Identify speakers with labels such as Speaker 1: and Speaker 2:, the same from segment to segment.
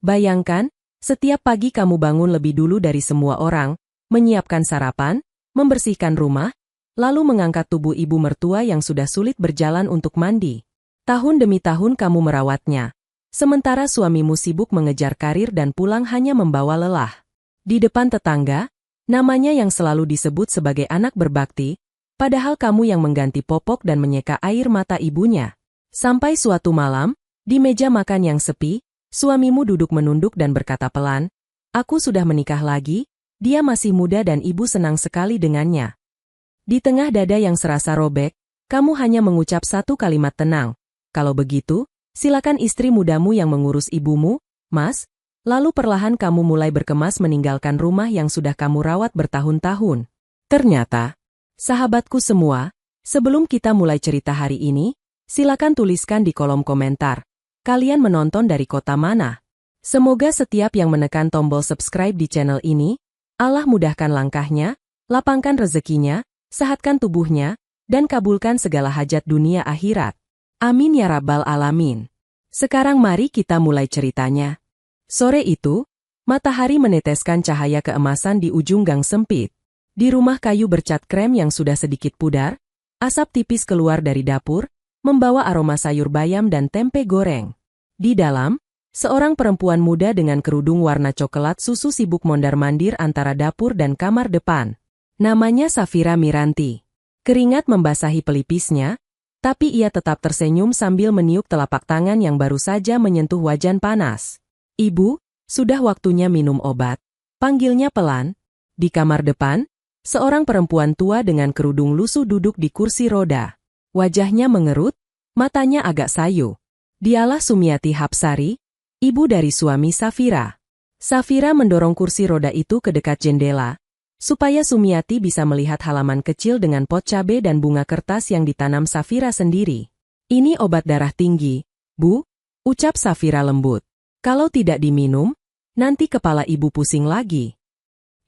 Speaker 1: Bayangkan, setiap pagi kamu bangun lebih dulu dari semua orang, menyiapkan sarapan, membersihkan rumah, lalu mengangkat tubuh ibu mertua yang sudah sulit berjalan untuk mandi. Tahun demi tahun kamu merawatnya. Sementara suamimu sibuk mengejar karir dan pulang hanya membawa lelah. Di depan tetangga, namanya yang selalu disebut sebagai anak berbakti, padahal kamu yang mengganti popok dan menyeka air mata ibunya. Sampai suatu malam, di meja makan yang sepi, suamimu duduk menunduk dan berkata pelan, "Aku sudah menikah lagi, dia masih muda dan ibu senang sekali dengannya." Di tengah dada yang serasa robek, kamu hanya mengucap satu kalimat tenang, "Kalau begitu, silakan istri mudamu yang mengurus ibumu, Mas." Lalu perlahan kamu mulai berkemas meninggalkan rumah yang sudah kamu rawat bertahun-tahun. Ternyata, sahabatku semua, sebelum kita mulai cerita hari ini, silakan tuliskan di kolom komentar, kalian menonton dari kota mana? Semoga setiap yang menekan tombol subscribe di channel ini, Allah mudahkan langkahnya, lapangkan rezekinya, sehatkan tubuhnya, dan kabulkan segala hajat dunia akhirat. Amin ya rabbal alamin. Sekarang mari kita mulai ceritanya. Sore itu, matahari meneteskan cahaya keemasan di ujung gang sempit. Di rumah kayu bercat krem yang sudah sedikit pudar, asap tipis keluar dari dapur, membawa aroma sayur bayam dan tempe goreng. Di dalam, seorang perempuan muda dengan kerudung warna coklat susu sibuk mondar-mandir antara dapur dan kamar depan. Namanya Safira Miranti. Keringat membasahi pelipisnya, tapi ia tetap tersenyum sambil meniup telapak tangan yang baru saja menyentuh wajan panas. "Ibu, sudah waktunya minum obat," panggilnya pelan. Di kamar depan, seorang perempuan tua dengan kerudung lusuh duduk di kursi roda. Wajahnya mengerut, matanya agak sayu. Dialah Sumiati Hapsari, ibu dari suami Safira. Safira mendorong kursi roda itu ke dekat jendela, supaya Sumiati bisa melihat halaman kecil dengan pot cabai dan bunga kertas yang ditanam Safira sendiri. "Ini obat darah tinggi, Bu," ucap Safira lembut. "Kalau tidak diminum, nanti kepala ibu pusing lagi."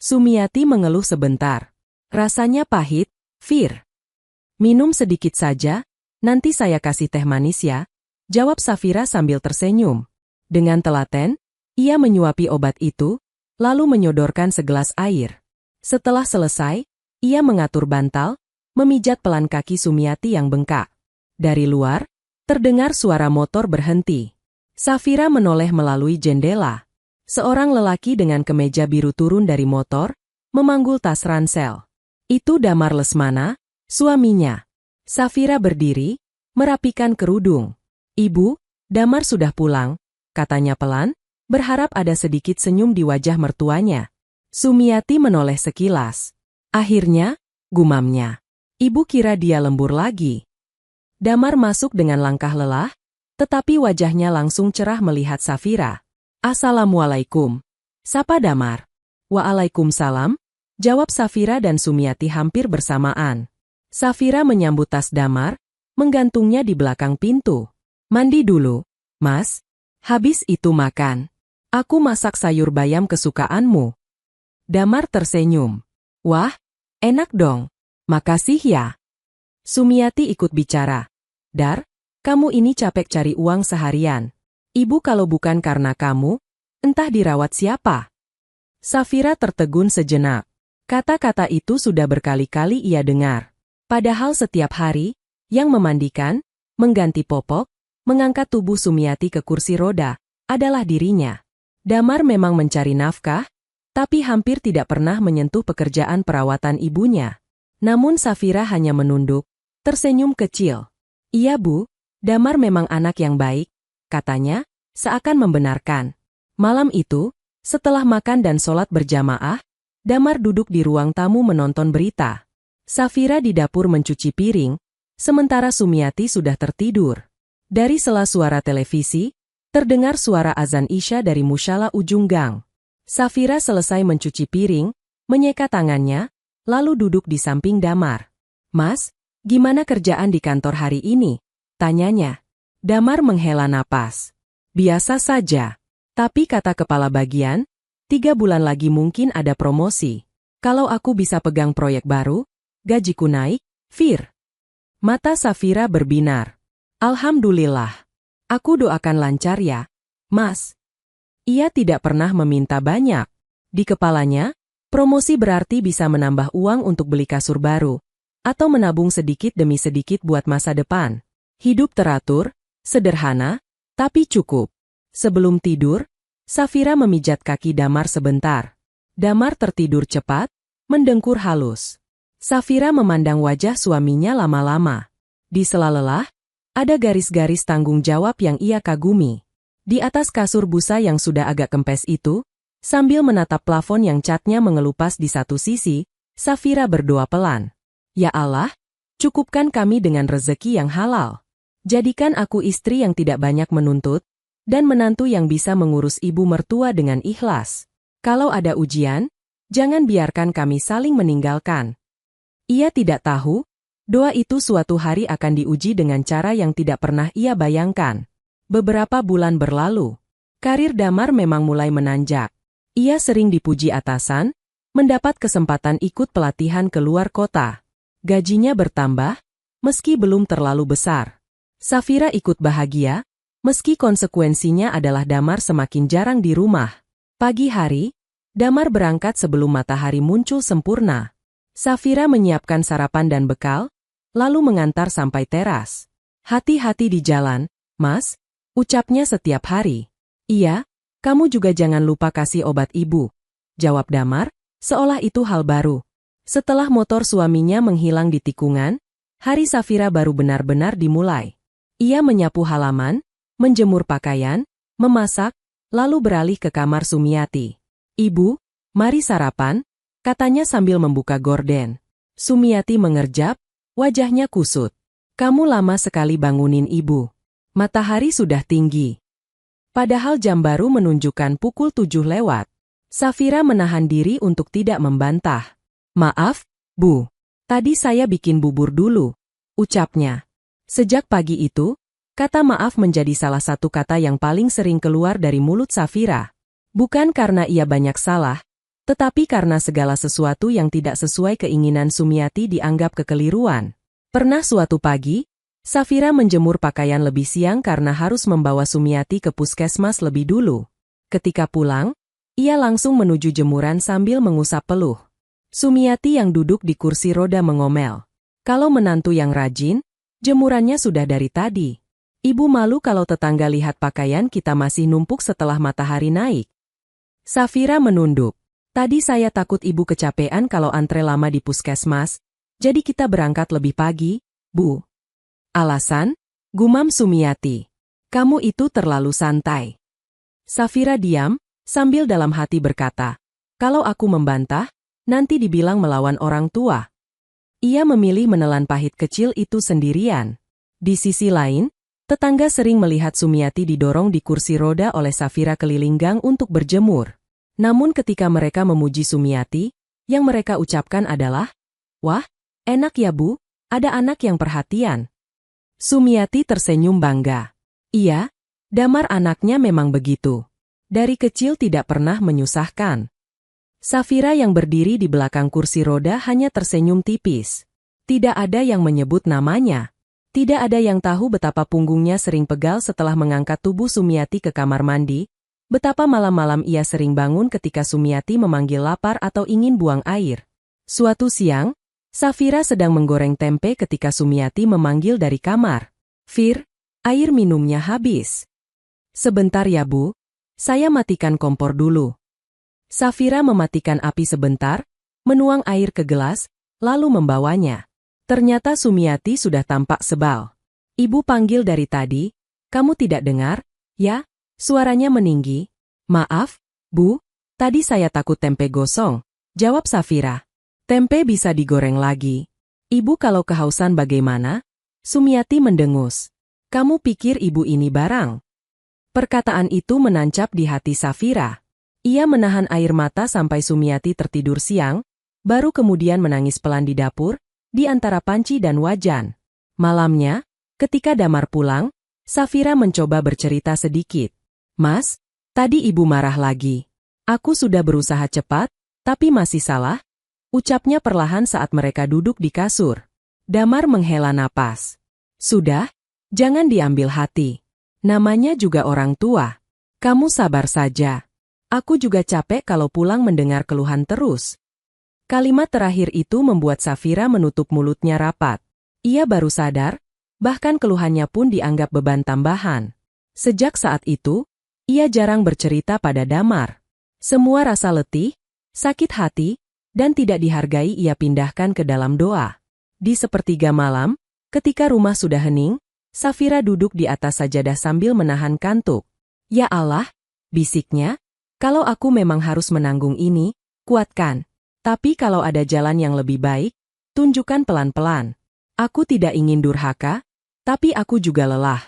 Speaker 1: Sumiati mengeluh sebentar. "Rasanya pahit, Fir." "Minum sedikit saja, nanti saya kasih teh manis ya," jawab Safira sambil tersenyum. Dengan telaten, ia menyuapi obat itu, lalu menyodorkan segelas air. Setelah selesai, ia mengatur bantal, memijat pelan kaki Sumiati yang bengkak. Dari luar, terdengar suara motor berhenti. Safira menoleh melalui jendela. Seorang lelaki dengan kemeja biru turun dari motor, memanggul tas ransel. Itu Damar Lesmana, suaminya. Safira berdiri, merapikan kerudung. "Ibu, Damar sudah pulang," katanya pelan, berharap ada sedikit senyum di wajah mertuanya. Sumiati menoleh sekilas. "Akhirnya," gumamnya. "Ibu kira dia lembur lagi." Damar masuk dengan langkah lelah, tetapi wajahnya langsung cerah melihat Safira. "Assalamualaikum," sapa Damar. "Waalaikumsalam," jawab Safira dan Sumiati hampir bersamaan. Safira menyambut tas Damar, menggantungnya di belakang pintu. "Mandi dulu, Mas. Habis itu makan. Aku masak sayur bayam kesukaanmu." Damar tersenyum. "Wah, enak dong. Makasih ya." Sumiati ikut bicara. "Dar, kamu ini capek cari uang seharian. Ibu kalau bukan karena kamu, entah dirawat siapa." Safira tertegun sejenak. Kata-kata itu sudah berkali-kali ia dengar. Padahal setiap hari, yang memandikan, mengganti popok, mengangkat tubuh Sumiati ke kursi roda, adalah dirinya. Damar memang mencari nafkah, tapi hampir tidak pernah menyentuh pekerjaan perawatan ibunya. Namun Safira hanya menunduk, tersenyum kecil. "Iya Bu, Damar memang anak yang baik," katanya, seakan membenarkan. Malam itu, setelah makan dan sholat berjamaah, Damar duduk di ruang tamu menonton berita. Safira di dapur mencuci piring, sementara Sumiati sudah tertidur. Dari sela suara televisi, terdengar suara azan Isya dari musala ujung gang. Safira selesai mencuci piring, menyeka tangannya, lalu duduk di samping Damar. "Mas, gimana kerjaan di kantor hari ini?" tanyanya. Damar menghela napas. "Biasa saja. Tapi kata kepala bagian, 3 bulan lagi mungkin ada promosi. Kalau aku bisa pegang proyek baru, gajiku naik, Fir." Mata Safira berbinar. "Alhamdulillah. Aku doakan lancar ya, Mas." Ia tidak pernah meminta banyak. Di kepalanya, promosi berarti bisa menambah uang untuk beli kasur baru, atau menabung sedikit demi sedikit buat masa depan. Hidup teratur, sederhana, tapi cukup. Sebelum tidur, Safira memijat kaki Damar sebentar. Damar tertidur cepat, mendengkur halus. Safira memandang wajah suaminya lama-lama. Di sela lelah, ada garis-garis tanggung jawab yang ia kagumi. Di atas kasur busa yang sudah agak kempes itu, sambil menatap plafon yang catnya mengelupas di satu sisi, Safira berdoa pelan. Ya Allah, cukupkan kami dengan rezeki yang halal. Jadikan aku istri yang tidak banyak menuntut, dan menantu yang bisa mengurus ibu mertua dengan ikhlas. Kalau ada ujian, jangan biarkan kami saling meninggalkan. Ia tidak tahu, doa itu suatu hari akan diuji dengan cara yang tidak pernah ia bayangkan. Beberapa bulan berlalu, karir Damar memang mulai menanjak. Ia sering dipuji atasan, mendapat kesempatan ikut pelatihan ke luar kota. Gajinya bertambah, meski belum terlalu besar. Safira ikut bahagia, meski konsekuensinya adalah Damar semakin jarang di rumah. Pagi hari, Damar berangkat sebelum matahari muncul sempurna. Safira menyiapkan sarapan dan bekal, lalu mengantar sampai teras. Hati-hati di jalan, Mas, ucapnya setiap hari. Iya, kamu juga jangan lupa kasih obat ibu, jawab Damar, seolah itu hal baru. Setelah motor suaminya menghilang di tikungan, hari Safira baru benar-benar dimulai. Ia menyapu halaman, menjemur pakaian, memasak, lalu beralih ke kamar Sumiati. Ibu, mari sarapan, katanya sambil membuka gorden. Sumiati mengerjap, wajahnya kusut. Kamu lama sekali bangunin ibu. Matahari sudah tinggi. Padahal jam baru menunjukkan pukul 7 lewat. Safira menahan diri untuk tidak membantah. Maaf, Bu. Tadi saya bikin bubur dulu, ucapnya. Sejak pagi itu, kata maaf menjadi salah satu kata yang paling sering keluar dari mulut Safira. Bukan karena ia banyak salah, tetapi karena segala sesuatu yang tidak sesuai keinginan Sumiati dianggap kekeliruan. Pernah suatu pagi, Safira menjemur pakaian lebih siang karena harus membawa Sumiati ke puskesmas lebih dulu. Ketika pulang, ia langsung menuju jemuran sambil mengusap peluh. Sumiati yang duduk di kursi roda mengomel. Kalau menantu yang rajin, jemurannya sudah dari tadi. Ibu malu kalau tetangga lihat pakaian kita masih numpuk setelah matahari naik. Safira menunduk. Tadi saya takut ibu kecapean kalau antre lama di puskesmas, jadi kita berangkat lebih pagi, Bu. Alasan? Gumam Sumiati. Kamu itu terlalu santai. Safira diam, sambil dalam hati berkata, kalau aku membantah, nanti dibilang melawan orang tua. Ia memilih menelan pahit kecil itu sendirian. Di sisi lain, tetangga sering melihat Sumiati didorong di kursi roda oleh Safira keliling gang untuk berjemur. Namun ketika mereka memuji Sumiati, yang mereka ucapkan adalah, wah, enak ya Bu, ada anak yang perhatian. Sumiati tersenyum bangga. Iya, Damar anaknya memang begitu. Dari kecil tidak pernah menyusahkan. Safira yang berdiri di belakang kursi roda hanya tersenyum tipis. Tidak ada yang menyebut namanya. Tidak ada yang tahu betapa punggungnya sering pegal setelah mengangkat tubuh Sumiati ke kamar mandi, betapa malam-malam ia sering bangun ketika Sumiati memanggil lapar atau ingin buang air. Suatu siang, Safira sedang menggoreng tempe ketika Sumiati memanggil dari kamar. Fir, air minumnya habis. Sebentar ya Bu, saya matikan kompor dulu. Safira mematikan api sebentar, menuang air ke gelas, lalu membawanya. Ternyata Sumiati sudah tampak sebal. Ibu panggil dari tadi, kamu tidak dengar, ya? Suaranya meninggi. Maaf, Bu, tadi saya takut tempe gosong, jawab Safira. Tempe bisa digoreng lagi. Ibu kalau kehausan bagaimana? Sumiati mendengus. Kamu pikir ibu ini barang? Perkataan itu menancap di hati Safira. Ia menahan air mata sampai Sumiati tertidur siang, baru kemudian menangis pelan di dapur, di antara panci dan wajan. Malamnya, ketika Damar pulang, Safira mencoba bercerita sedikit. Mas, tadi ibu marah lagi. Aku sudah berusaha cepat, tapi masih salah, ucapnya perlahan saat mereka duduk di kasur. Damar menghela napas. Sudah, jangan diambil hati. Namanya juga orang tua. Kamu sabar saja. Aku juga capek kalau pulang mendengar keluhan terus. Kalimat terakhir itu membuat Safira menutup mulutnya rapat. Ia baru sadar, bahkan keluhannya pun dianggap beban tambahan. Sejak saat itu, ia jarang bercerita pada Damar. Semua rasa letih, sakit hati, dan tidak dihargai ia pindahkan ke dalam doa. Di sepertiga malam, ketika rumah sudah hening, Safira duduk di atas sajadah sambil menahan kantuk. Ya Allah, bisiknya, kalau aku memang harus menanggung ini, kuatkan. Tapi kalau ada jalan yang lebih baik, tunjukkan pelan-pelan. Aku tidak ingin durhaka, tapi aku juga lelah.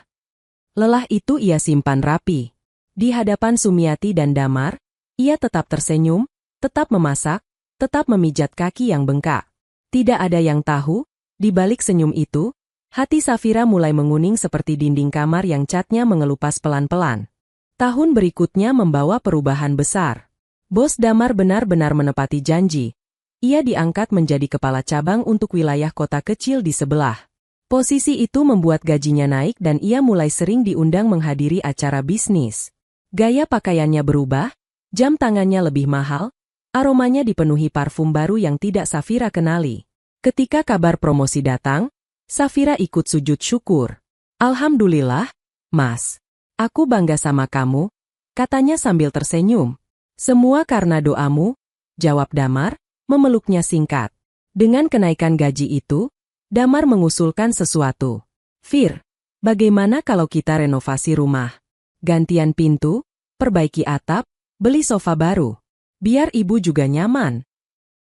Speaker 1: Lelah itu ia simpan rapi. Di hadapan Sumiati dan Damar, ia tetap tersenyum, tetap memasak, tetap memijat kaki yang bengkak. Tidak ada yang tahu, di balik senyum itu, hati Safira mulai menguning seperti dinding kamar yang catnya mengelupas pelan-pelan. Tahun berikutnya membawa perubahan besar. Bos Damar benar-benar menepati janji. Ia diangkat menjadi kepala cabang untuk wilayah kota kecil di sebelah. Posisi itu membuat gajinya naik dan ia mulai sering diundang menghadiri acara bisnis. Gaya pakaiannya berubah, jam tangannya lebih mahal, aromanya dipenuhi parfum baru yang tidak Safira kenali. Ketika kabar promosi datang, Safira ikut sujud syukur. Alhamdulillah, Mas. Aku bangga sama kamu, katanya sambil tersenyum. Semua karena doamu, jawab Damar, memeluknya singkat. Dengan kenaikan gaji itu, Damar mengusulkan sesuatu. Fir, bagaimana kalau kita renovasi rumah? Gantian pintu, perbaiki atap, beli sofa baru. Biar ibu juga nyaman.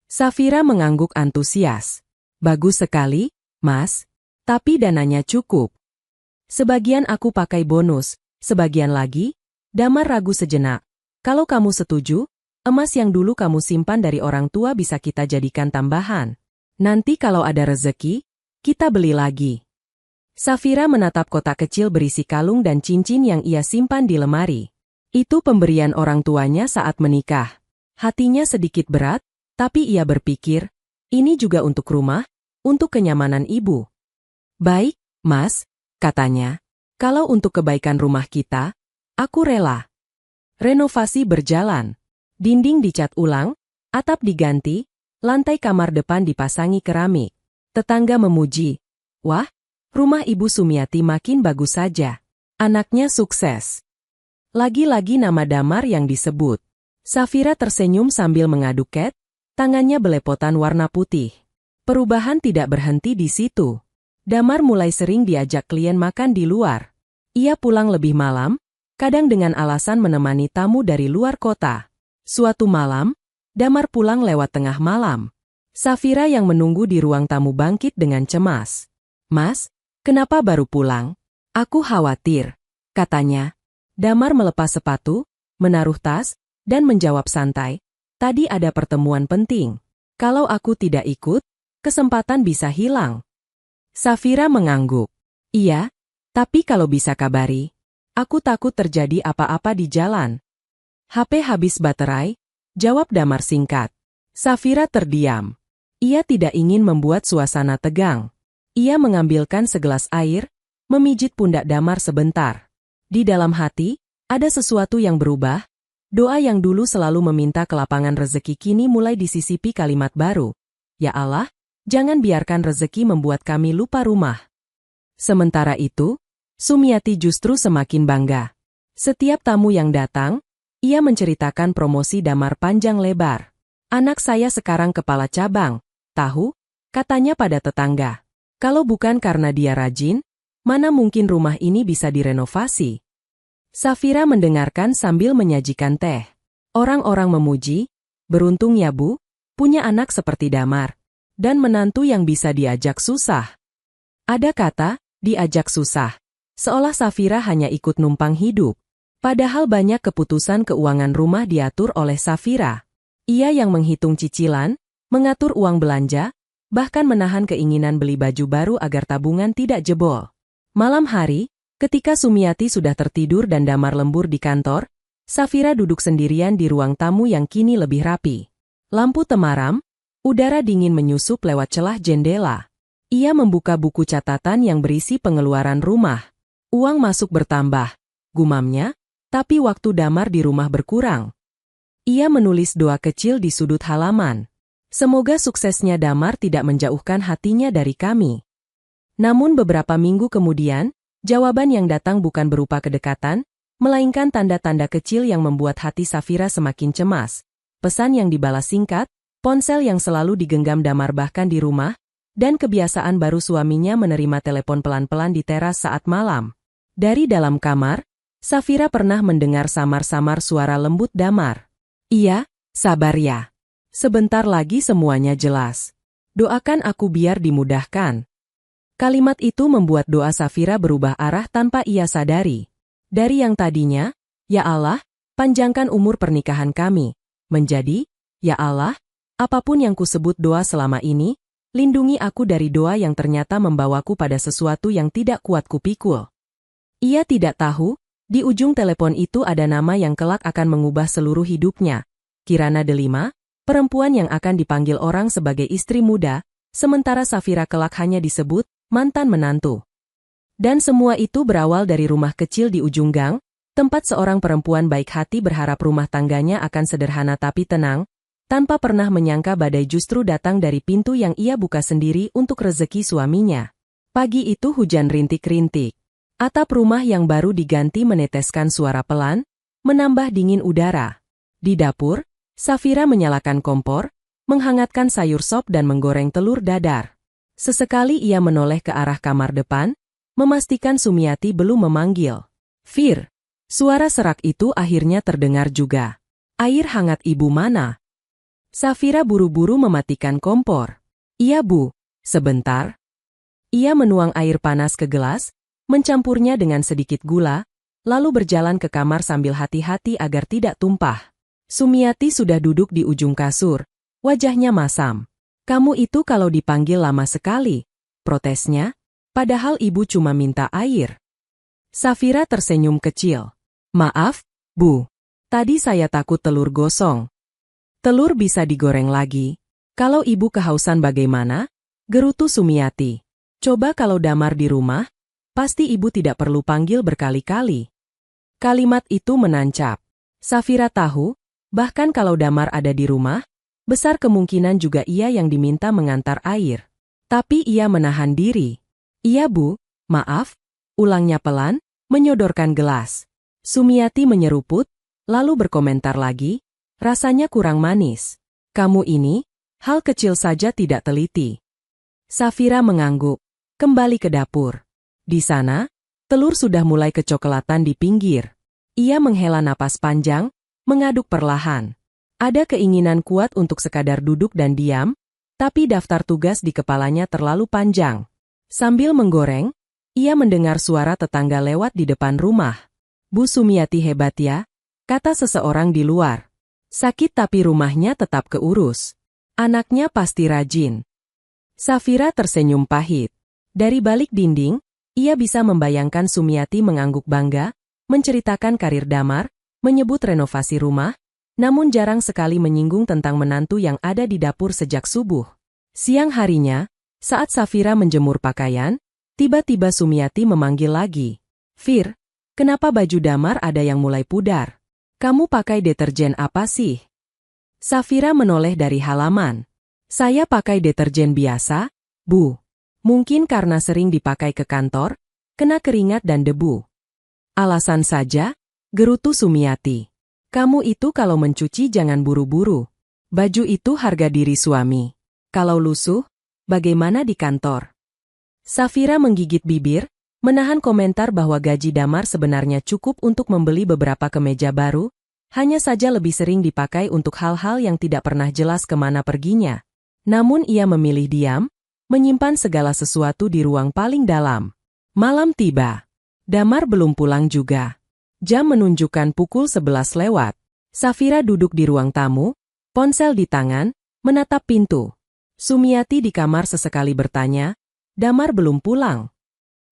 Speaker 1: Safira mengangguk antusias. Bagus sekali, Mas, tapi dananya cukup. Sebagian aku pakai bonus, sebagian lagi, Damar ragu sejenak. Kalau kamu setuju, emas yang dulu kamu simpan dari orang tua bisa kita jadikan tambahan. Nanti kalau ada rezeki, kita beli lagi. Safira menatap kotak kecil berisi kalung dan cincin yang ia simpan di lemari. Itu pemberian orang tuanya saat menikah. Hatinya sedikit berat, tapi ia berpikir, ini juga untuk rumah, untuk kenyamanan ibu. Baik, Mas, katanya. Kalau untuk kebaikan rumah kita, aku rela. Renovasi berjalan. Dinding dicat ulang, atap diganti, lantai kamar depan dipasangi keramik. Tetangga memuji. Wah, rumah Ibu Sumiati makin bagus saja. Anaknya sukses. Lagi-lagi nama Damar yang disebut. Safira tersenyum sambil mengaduk cat, tangannya belepotan warna putih. Perubahan tidak berhenti di situ. Damar mulai sering diajak klien makan di luar. Ia pulang lebih malam, kadang dengan alasan menemani tamu dari luar kota. Suatu malam, Damar pulang lewat tengah malam. Safira yang menunggu di ruang tamu bangkit dengan cemas. Mas, kenapa baru pulang? Aku khawatir, katanya. Damar melepas sepatu, menaruh tas, dan menjawab santai. Tadi ada pertemuan penting. Kalau aku tidak ikut, kesempatan bisa hilang. Safira mengangguk. Iya, tapi kalau bisa kabari. Aku takut terjadi apa-apa di jalan. HP habis baterai, jawab Damar singkat. Safira terdiam. Ia tidak ingin membuat suasana tegang. Ia mengambilkan segelas air, memijit pundak Damar sebentar. Di dalam hati, ada sesuatu yang berubah. Doa yang dulu selalu meminta kelapangan rezeki kini mulai disisipi kalimat baru. Ya Allah, jangan biarkan rezeki membuat kami lupa rumah. Sementara itu, Sumiati justru semakin bangga. Setiap tamu yang datang, ia menceritakan promosi Damar panjang lebar. Anak saya sekarang kepala cabang, tahu? Katanya pada tetangga. Kalau bukan karena dia rajin, mana mungkin rumah ini bisa direnovasi? Safira mendengarkan sambil menyajikan teh. Orang-orang memuji, beruntung ya Bu, punya anak seperti Damar, dan menantu yang bisa diajak susah. Ada kata, diajak susah. Seolah Safira hanya ikut numpang hidup. Padahal banyak keputusan keuangan rumah diatur oleh Safira. Ia yang menghitung cicilan, mengatur uang belanja, bahkan menahan keinginan beli baju baru agar tabungan tidak jebol. Malam hari, ketika Sumiati sudah tertidur dan Damar lembur di kantor, Safira duduk sendirian di ruang tamu yang kini lebih rapi. Lampu temaram, udara dingin menyusup lewat celah jendela. Ia membuka buku catatan yang berisi pengeluaran rumah. Uang masuk bertambah, gumamnya, Tapi waktu Damar di rumah berkurang. Ia menulis doa kecil di sudut halaman. Semoga suksesnya Damar tidak menjauhkan hatinya dari kami. Namun beberapa minggu kemudian, jawaban yang datang bukan berupa kedekatan, melainkan tanda-tanda kecil yang membuat hati Safira semakin cemas. Pesan yang dibalas singkat, ponsel yang selalu digenggam Damar bahkan di rumah, dan kebiasaan baru suaminya menerima telepon pelan-pelan di teras saat malam. Dari dalam kamar, Safira pernah mendengar samar-samar suara lembut Damar. Iya, sabar ya. Sebentar lagi semuanya jelas. Doakan aku biar dimudahkan. Kalimat itu membuat doa Safira berubah arah tanpa ia sadari. Dari yang tadinya, ya Allah, panjangkan umur pernikahan kami, menjadi, ya Allah, apapun yang kusebut doa selama ini, lindungi aku dari doa yang ternyata membawaku pada sesuatu yang tidak kuat kupikul. Ia tidak tahu, di ujung telepon itu ada nama yang kelak akan mengubah seluruh hidupnya. Kirana Delima, perempuan yang akan dipanggil orang sebagai istri muda, sementara Safira kelak hanya disebut mantan menantu. Dan semua itu berawal dari rumah kecil di ujung gang, tempat seorang perempuan baik hati berharap rumah tangganya akan sederhana tapi tenang, tanpa pernah menyangka badai justru datang dari pintu yang ia buka sendiri untuk rezeki suaminya. Pagi itu hujan rintik-rintik. Atap rumah yang baru diganti meneteskan suara pelan, menambah dingin udara. Di dapur, Safira menyalakan kompor, menghangatkan sayur sop dan menggoreng telur dadar. Sesekali ia menoleh ke arah kamar depan, memastikan Sumiati belum memanggil. Fir, suara serak itu akhirnya terdengar juga. Air hangat ibu mana? Safira buru-buru mematikan kompor. Iya bu, sebentar. Ia menuang air panas ke gelas, mencampurnya dengan sedikit gula, lalu berjalan ke kamar sambil hati-hati agar tidak tumpah. Sumiati sudah duduk di ujung kasur, wajahnya masam. Kamu itu kalau dipanggil lama sekali, protesnya, padahal ibu cuma minta air. Safira tersenyum kecil. Maaf, bu, tadi saya takut telur gosong. Telur bisa digoreng lagi. Kalau ibu kehausan bagaimana? Gerutu Sumiati. Coba kalau Damar di rumah, pasti ibu tidak perlu panggil berkali-kali. Kalimat itu menancap. Safira tahu, bahkan kalau Damar ada di rumah, besar kemungkinan juga ia yang diminta mengantar air. Tapi ia menahan diri. Iya bu, maaf, ulangnya pelan, menyodorkan gelas. Sumiati menyeruput, lalu berkomentar lagi, rasanya kurang manis. Kamu ini, hal kecil saja tidak teliti. Safira mengangguk, kembali ke dapur. Di sana, telur sudah mulai kecoklatan di pinggir. Ia menghela napas panjang, mengaduk perlahan. Ada keinginan kuat untuk sekadar duduk dan diam, tapi daftar tugas di kepalanya terlalu panjang. Sambil menggoreng, ia mendengar suara tetangga lewat di depan rumah. Bu Sumiati hebat ya, kata seseorang di luar. Sakit tapi rumahnya tetap keurus. Anaknya pasti rajin. Safira tersenyum pahit. Dari balik dinding, ia bisa membayangkan Sumiati mengangguk bangga, menceritakan karir Damar, menyebut renovasi rumah, namun jarang sekali menyinggung tentang menantu yang ada di dapur sejak subuh. Siang harinya, saat Safira menjemur pakaian, tiba-tiba Sumiati memanggil lagi. Fir, kenapa baju Damar ada yang mulai pudar? Kamu pakai deterjen apa sih? Safira menoleh dari halaman. Saya pakai deterjen biasa, Bu. Mungkin karena sering dipakai ke kantor, kena keringat dan debu. Alasan saja, gerutu Sumiati. Kamu itu kalau mencuci jangan buru-buru. Baju itu harga diri suami. Kalau lusuh, bagaimana di kantor? Safira menggigit bibir, menahan komentar bahwa gaji Damar sebenarnya cukup untuk membeli beberapa kemeja baru, hanya saja lebih sering dipakai untuk hal-hal yang tidak pernah jelas kemana perginya. Namun ia memilih diam, menyimpan segala sesuatu di ruang paling dalam. Malam tiba. Damar belum pulang juga. Jam menunjukkan pukul 11 lewat. Safira duduk di ruang tamu, ponsel di tangan, menatap pintu. Sumiati di kamar sesekali bertanya, Damar belum pulang.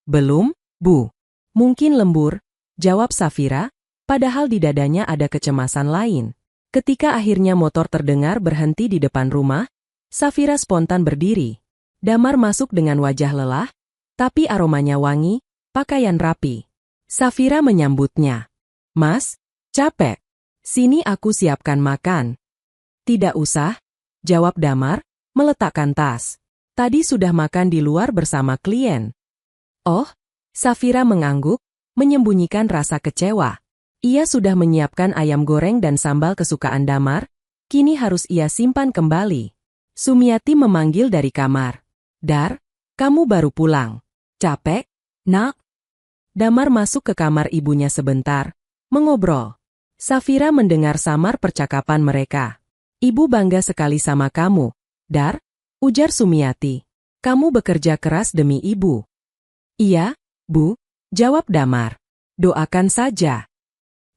Speaker 1: Belum, Bu. Mungkin lembur, jawab Safira, padahal di dadanya ada kecemasan lain. Ketika akhirnya motor terdengar berhenti di depan rumah, Safira spontan berdiri. Damar masuk dengan wajah lelah, tapi aromanya wangi, pakaian rapi. Safira menyambutnya. Mas, capek. Sini aku siapkan makan. Tidak usah, jawab Damar, meletakkan tas. Tadi sudah makan di luar bersama klien. Oh, Safira mengangguk, menyembunyikan rasa kecewa. Ia sudah menyiapkan ayam goreng dan sambal kesukaan Damar, kini harus ia simpan kembali. Sumiati memanggil dari kamar. Dar, kamu baru pulang. Capek, nak? Damar masuk ke kamar ibunya sebentar, mengobrol. Safira mendengar samar percakapan mereka. Ibu bangga sekali sama kamu, Dar, ujar Sumiati. Kamu bekerja keras demi ibu. Iya, Bu, jawab Damar. Doakan saja.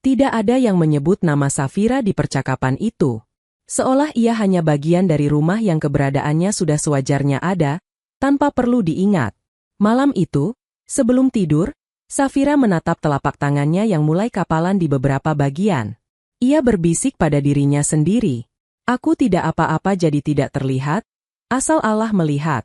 Speaker 1: Tidak ada yang menyebut nama Safira di percakapan itu. Seolah ia hanya bagian dari rumah yang keberadaannya sudah sewajarnya ada, tanpa perlu diingat. Malam itu, sebelum tidur, Safira menatap telapak tangannya yang mulai kapalan di beberapa bagian. Ia berbisik pada dirinya sendiri. Aku tidak apa-apa jadi tidak terlihat, asal Allah melihat.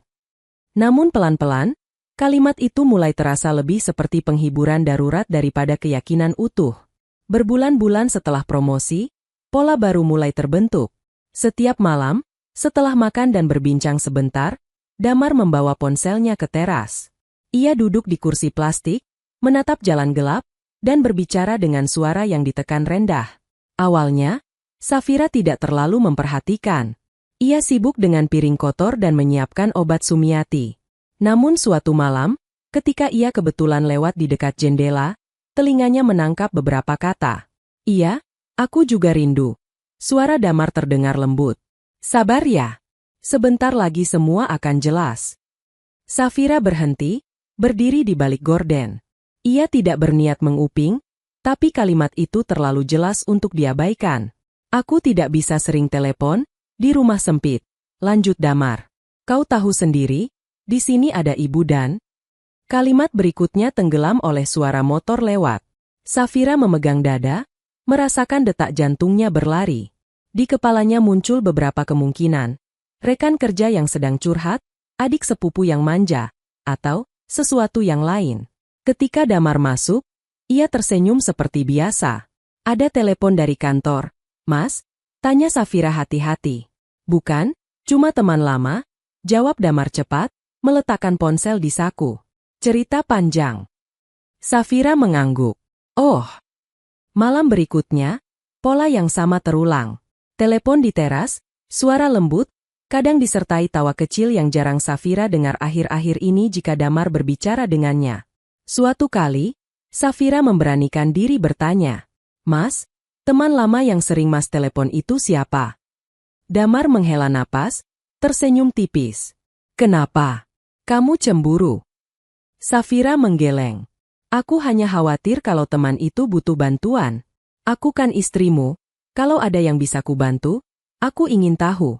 Speaker 1: Namun pelan-pelan, kalimat itu mulai terasa lebih seperti penghiburan darurat daripada keyakinan utuh. Berbulan-bulan setelah promosi, pola baru mulai terbentuk. Setiap malam, setelah makan dan berbincang sebentar, Damar membawa ponselnya ke teras. Ia duduk di kursi plastik, menatap jalan gelap, dan berbicara dengan suara yang ditekan rendah. Awalnya, Safira tidak terlalu memperhatikan. Ia sibuk dengan piring kotor dan menyiapkan obat Sumiati. Namun suatu malam, ketika ia kebetulan lewat di dekat jendela, telinganya menangkap beberapa kata. Iya, aku juga rindu. Suara Damar terdengar lembut. Sabar ya. Sebentar lagi semua akan jelas. Safira berhenti, berdiri di balik gorden. Ia tidak berniat menguping, tapi kalimat itu terlalu jelas untuk diabaikan. Aku tidak bisa sering telepon, di rumah sempit. Lanjut Damar. Kau tahu sendiri, di sini ada ibu dan... Kalimat berikutnya tenggelam oleh suara motor lewat. Safira memegang dada, merasakan detak jantungnya berlari. Di kepalanya muncul beberapa kemungkinan. Rekan kerja yang sedang curhat, adik sepupu yang manja, atau sesuatu yang lain. Ketika Damar masuk, ia tersenyum seperti biasa. Ada telepon dari kantor. Mas, tanya Safira hati-hati. Bukan, cuma teman lama, jawab Damar cepat, meletakkan ponsel di saku. Cerita panjang. Safira mengangguk. Oh. Malam berikutnya, pola yang sama terulang. Telepon di teras, suara lembut, kadang disertai tawa kecil yang jarang Safira dengar akhir-akhir ini jika Damar berbicara dengannya. Suatu kali, Safira memberanikan diri bertanya, Mas, teman lama yang sering Mas telepon itu siapa? Damar menghela napas, tersenyum tipis. Kenapa? Kamu cemburu? Safira menggeleng. Aku hanya khawatir kalau teman itu butuh bantuan. Aku kan istrimu, kalau ada yang bisa kubantu, aku ingin tahu.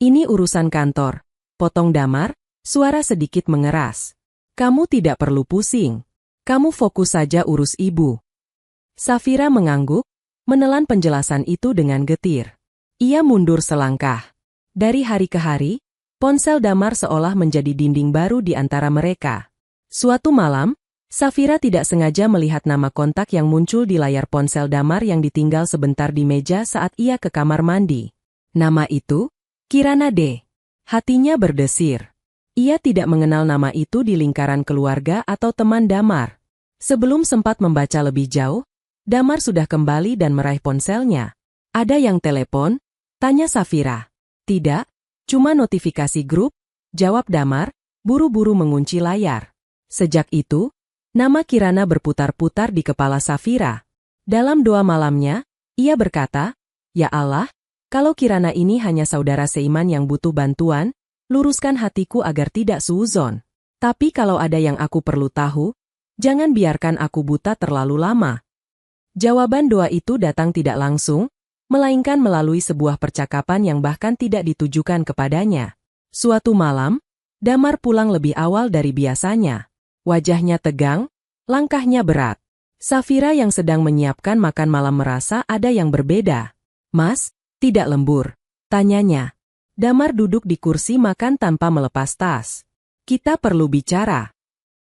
Speaker 1: Ini urusan kantor, potong Damar, suara sedikit mengeras. Kamu tidak perlu pusing. Kamu fokus saja urus ibu. Safira mengangguk, menelan penjelasan itu dengan getir. Ia mundur selangkah. Dari hari ke hari, ponsel Damar seolah menjadi dinding baru di antara mereka. Suatu malam, Safira tidak sengaja melihat nama kontak yang muncul di layar ponsel Damar yang ditinggal sebentar di meja saat ia ke kamar mandi. Nama itu, Kirana D. Hatinya berdesir. Ia tidak mengenal nama itu di lingkaran keluarga atau teman Damar. Sebelum sempat membaca lebih jauh, Damar sudah kembali dan meraih ponselnya. Ada yang telepon? Tanya Safira. Tidak, cuma notifikasi grup, jawab Damar, buru-buru mengunci layar. Sejak itu, nama Kirana berputar-putar di kepala Safira. Dalam doa malamnya, ia berkata, Ya Allah, kalau Kirana ini hanya saudara seiman yang butuh bantuan, luruskan hatiku agar tidak suuzon. Tapi kalau ada yang aku perlu tahu, jangan biarkan aku buta terlalu lama. Jawaban doa itu datang tidak langsung, melainkan melalui sebuah percakapan yang bahkan tidak ditujukan kepadanya. Suatu malam, Damar pulang lebih awal dari biasanya. Wajahnya tegang, langkahnya berat. Safira yang sedang menyiapkan makan malam merasa ada yang berbeda. Mas, tidak lembur? Tanyanya. Damar duduk di kursi makan tanpa melepas tas. Kita perlu bicara.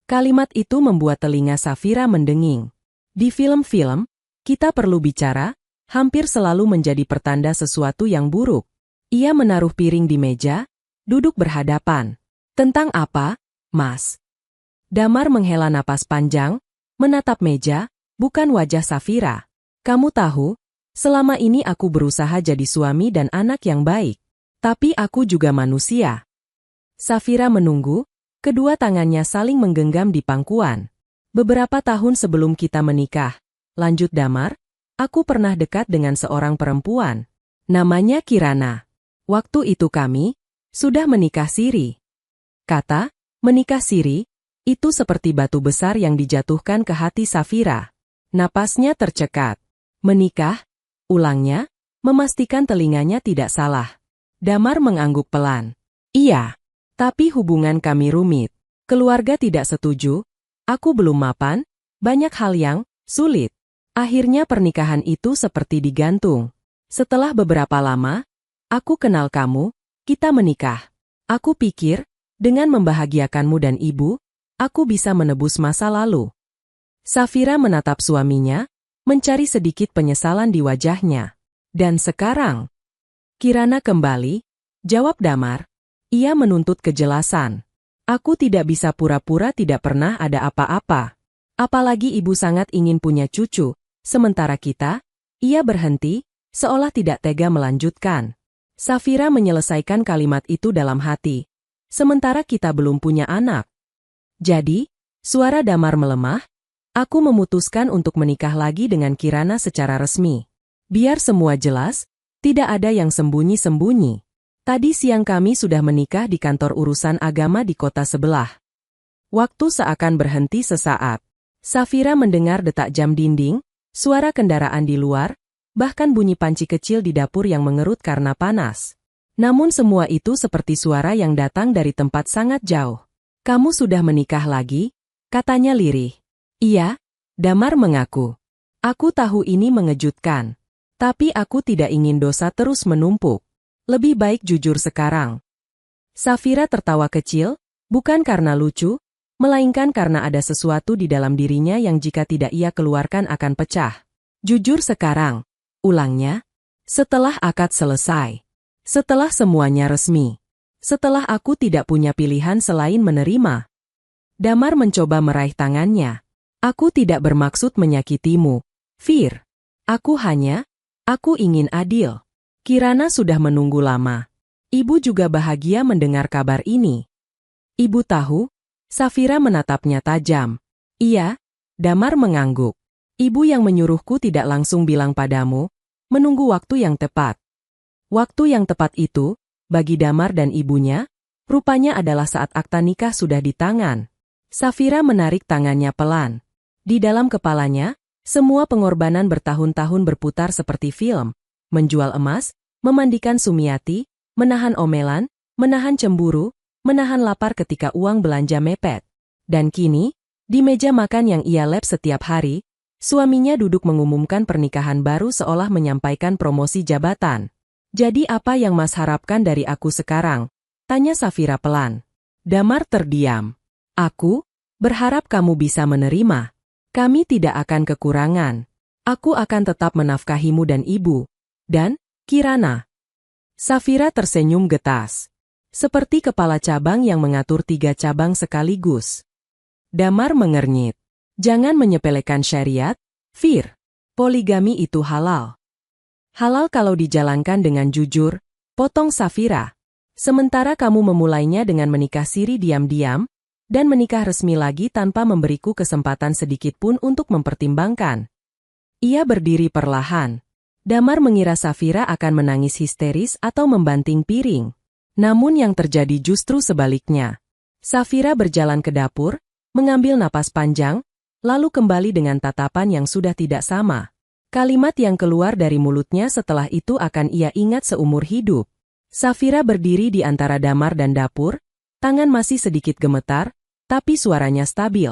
Speaker 1: Kalimat itu membuat telinga Safira mendenging. Di film-film, Kita perlu bicara, hampir selalu menjadi pertanda sesuatu yang buruk. Ia menaruh piring di meja, duduk berhadapan. Tentang apa, Mas? Damar menghela napas panjang, menatap meja, bukan wajah Safira. Kamu tahu, selama ini aku berusaha jadi suami dan anak yang baik. Tapi aku juga manusia. Safira menunggu, kedua tangannya saling menggenggam di pangkuan. Beberapa tahun sebelum kita menikah, lanjut Damar, aku pernah dekat dengan seorang perempuan. Namanya Kirana. Waktu itu kami sudah menikah siri. Kata, menikah siri, itu seperti batu besar yang dijatuhkan ke hati Safira. Napasnya tercekat. Menikah, ulangnya, memastikan telinganya tidak salah. Damar mengangguk pelan. Iya, tapi hubungan kami rumit. Keluarga tidak setuju, aku belum mapan, banyak hal yang sulit. Akhirnya pernikahan itu seperti digantung. Setelah beberapa lama, aku kenal kamu, kita menikah. Aku pikir, dengan membahagiakanmu dan ibu, aku bisa menebus masa lalu. Safira menatap suaminya, mencari sedikit penyesalan di wajahnya. Dan sekarang, Kirana kembali, jawab Damar. Ia menuntut kejelasan. Aku tidak bisa pura-pura tidak pernah ada apa-apa. Apalagi ibu sangat ingin punya cucu, sementara kita, ia berhenti, seolah tidak tega melanjutkan. Safira menyelesaikan kalimat itu dalam hati. Sementara kita belum punya anak. Jadi, suara Damar melemah, aku memutuskan untuk menikah lagi dengan Kirana secara resmi. Biar semua jelas, tidak ada yang sembunyi-sembunyi. Tadi siang kami sudah menikah di kantor urusan agama di kota sebelah. Waktu seakan berhenti sesaat. Safira mendengar detak jam dinding, suara kendaraan di luar, bahkan bunyi panci kecil di dapur yang mengerut karena panas. Namun semua itu seperti suara yang datang dari tempat sangat jauh. Kamu sudah menikah lagi? Katanya lirih. Iya, Damar mengaku. Aku tahu ini mengejutkan. Tapi aku tidak ingin dosa terus menumpuk. Lebih baik jujur sekarang. Safira tertawa kecil, bukan karena lucu, melainkan karena ada sesuatu di dalam dirinya yang jika tidak ia keluarkan akan pecah. Jujur sekarang, ulangnya, setelah akad selesai. Setelah semuanya resmi. Setelah aku tidak punya pilihan selain menerima. Damar mencoba meraih tangannya. Aku tidak bermaksud menyakitimu, Fir. Aku ingin adil. Kirana sudah menunggu lama. Ibu juga bahagia mendengar kabar ini. Ibu tahu? Safira menatapnya tajam. Iya, Damar mengangguk. Ibu yang menyuruhku tidak langsung bilang padamu, menunggu waktu yang tepat. Waktu yang tepat itu, bagi Damar dan ibunya, rupanya adalah saat akta nikah sudah di tangan. Safira menarik tangannya pelan. Di dalam kepalanya, semua pengorbanan bertahun-tahun berputar seperti film, menjual emas, memandikan Sumiati, menahan omelan, menahan cemburu, menahan lapar ketika uang belanja mepet. Dan kini, di meja makan yang ia lep setiap hari, suaminya duduk mengumumkan pernikahan baru seolah menyampaikan promosi jabatan. Jadi apa yang Mas harapkan dari aku sekarang? Tanya Safira pelan. Damar terdiam. Aku berharap kamu bisa menerima. Kami tidak akan kekurangan. Aku akan tetap menafkahimu dan ibu. Dan, Kirana. Safira tersenyum getas. Seperti kepala cabang yang mengatur 3 cabang sekaligus. Damar mengernyit. Jangan menyepelekan syariat, Fir. Poligami itu halal. Halal kalau dijalankan dengan jujur, potong Safira. Sementara kamu memulainya dengan menikah siri diam-diam, dan menikah resmi lagi tanpa memberiku kesempatan sedikit pun untuk mempertimbangkan. Ia berdiri perlahan. Damar mengira Safira akan menangis histeris atau membanting piring. Namun yang terjadi justru sebaliknya. Safira berjalan ke dapur, mengambil napas panjang, lalu kembali dengan tatapan yang sudah tidak sama. Kalimat yang keluar dari mulutnya setelah itu akan ia ingat seumur hidup. Safira berdiri di antara Damar dan dapur, tangan masih sedikit gemetar, tapi suaranya stabil.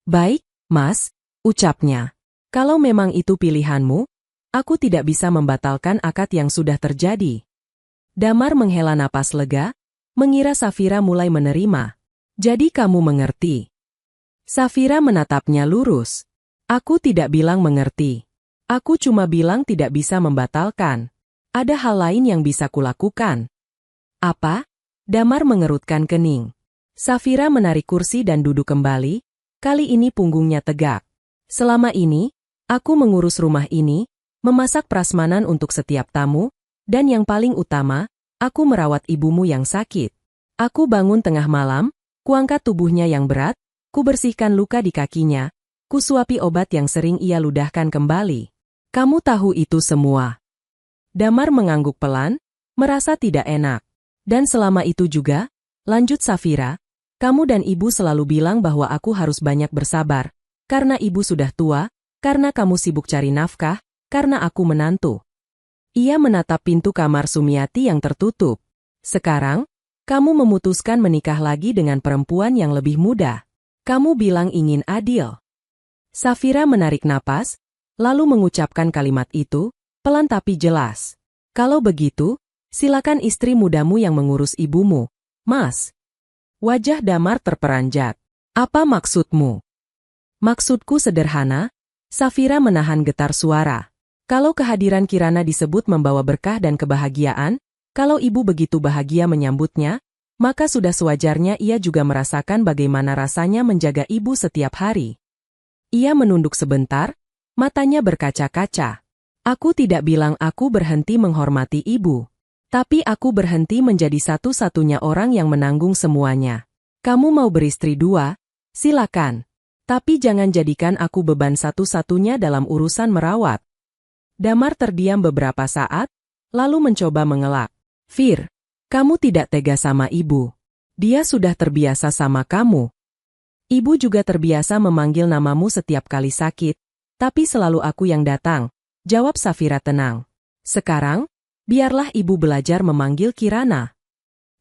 Speaker 1: Baik, Mas, ucapnya. Kalau memang itu pilihanmu, aku tidak bisa membatalkan akad yang sudah terjadi. Damar menghela napas lega, mengira Safira mulai menerima. Jadi kamu mengerti. Safira menatapnya lurus. Aku tidak bilang mengerti. Aku cuma bilang tidak bisa membatalkan. Ada hal lain yang bisa kulakukan. Apa? Damar mengerutkan kening. Safira menarik kursi dan duduk kembali, kali ini punggungnya tegak. Selama ini, aku mengurus rumah ini, memasak prasmanan untuk setiap tamu, dan yang paling utama, aku merawat ibumu yang sakit. Aku bangun tengah malam, kuangkat tubuhnya yang berat, ku bersihkan luka di kakinya, ku suapi obat yang sering ia ludahkan kembali. Kamu tahu itu semua. Damar mengangguk pelan, merasa tidak enak. Dan selama itu juga, lanjut Safira, kamu dan ibu selalu bilang bahwa aku harus banyak bersabar, karena ibu sudah tua, karena kamu sibuk cari nafkah, karena aku menantu. Ia menatap pintu kamar Sumiati yang tertutup. Sekarang, kamu memutuskan menikah lagi dengan perempuan yang lebih muda. Kamu bilang ingin adil. Safira menarik napas, lalu mengucapkan kalimat itu, pelan tapi jelas. Kalau begitu, silakan istri mudamu yang mengurus ibumu, Mas. Wajah Damar terperanjat. Apa maksudmu? Maksudku sederhana, Safira menahan getar suara. Kalau kehadiran Kirana disebut membawa berkah dan kebahagiaan, kalau ibu begitu bahagia menyambutnya, maka sudah sewajarnya ia juga merasakan bagaimana rasanya menjaga ibu setiap hari. Ia menunduk sebentar, matanya berkaca-kaca. Aku tidak bilang aku berhenti menghormati ibu. Tapi aku berhenti menjadi satu-satunya orang yang menanggung semuanya. Kamu mau beristri 2? Silakan. Tapi jangan jadikan aku beban satu-satunya dalam urusan merawat. Damar terdiam beberapa saat, lalu mencoba mengelak. Fir, kamu tidak tega sama ibu. Dia sudah terbiasa sama kamu. Ibu juga terbiasa memanggil namamu setiap kali sakit, tapi selalu aku yang datang, jawab Safira tenang. Sekarang, biarlah ibu belajar memanggil Kirana.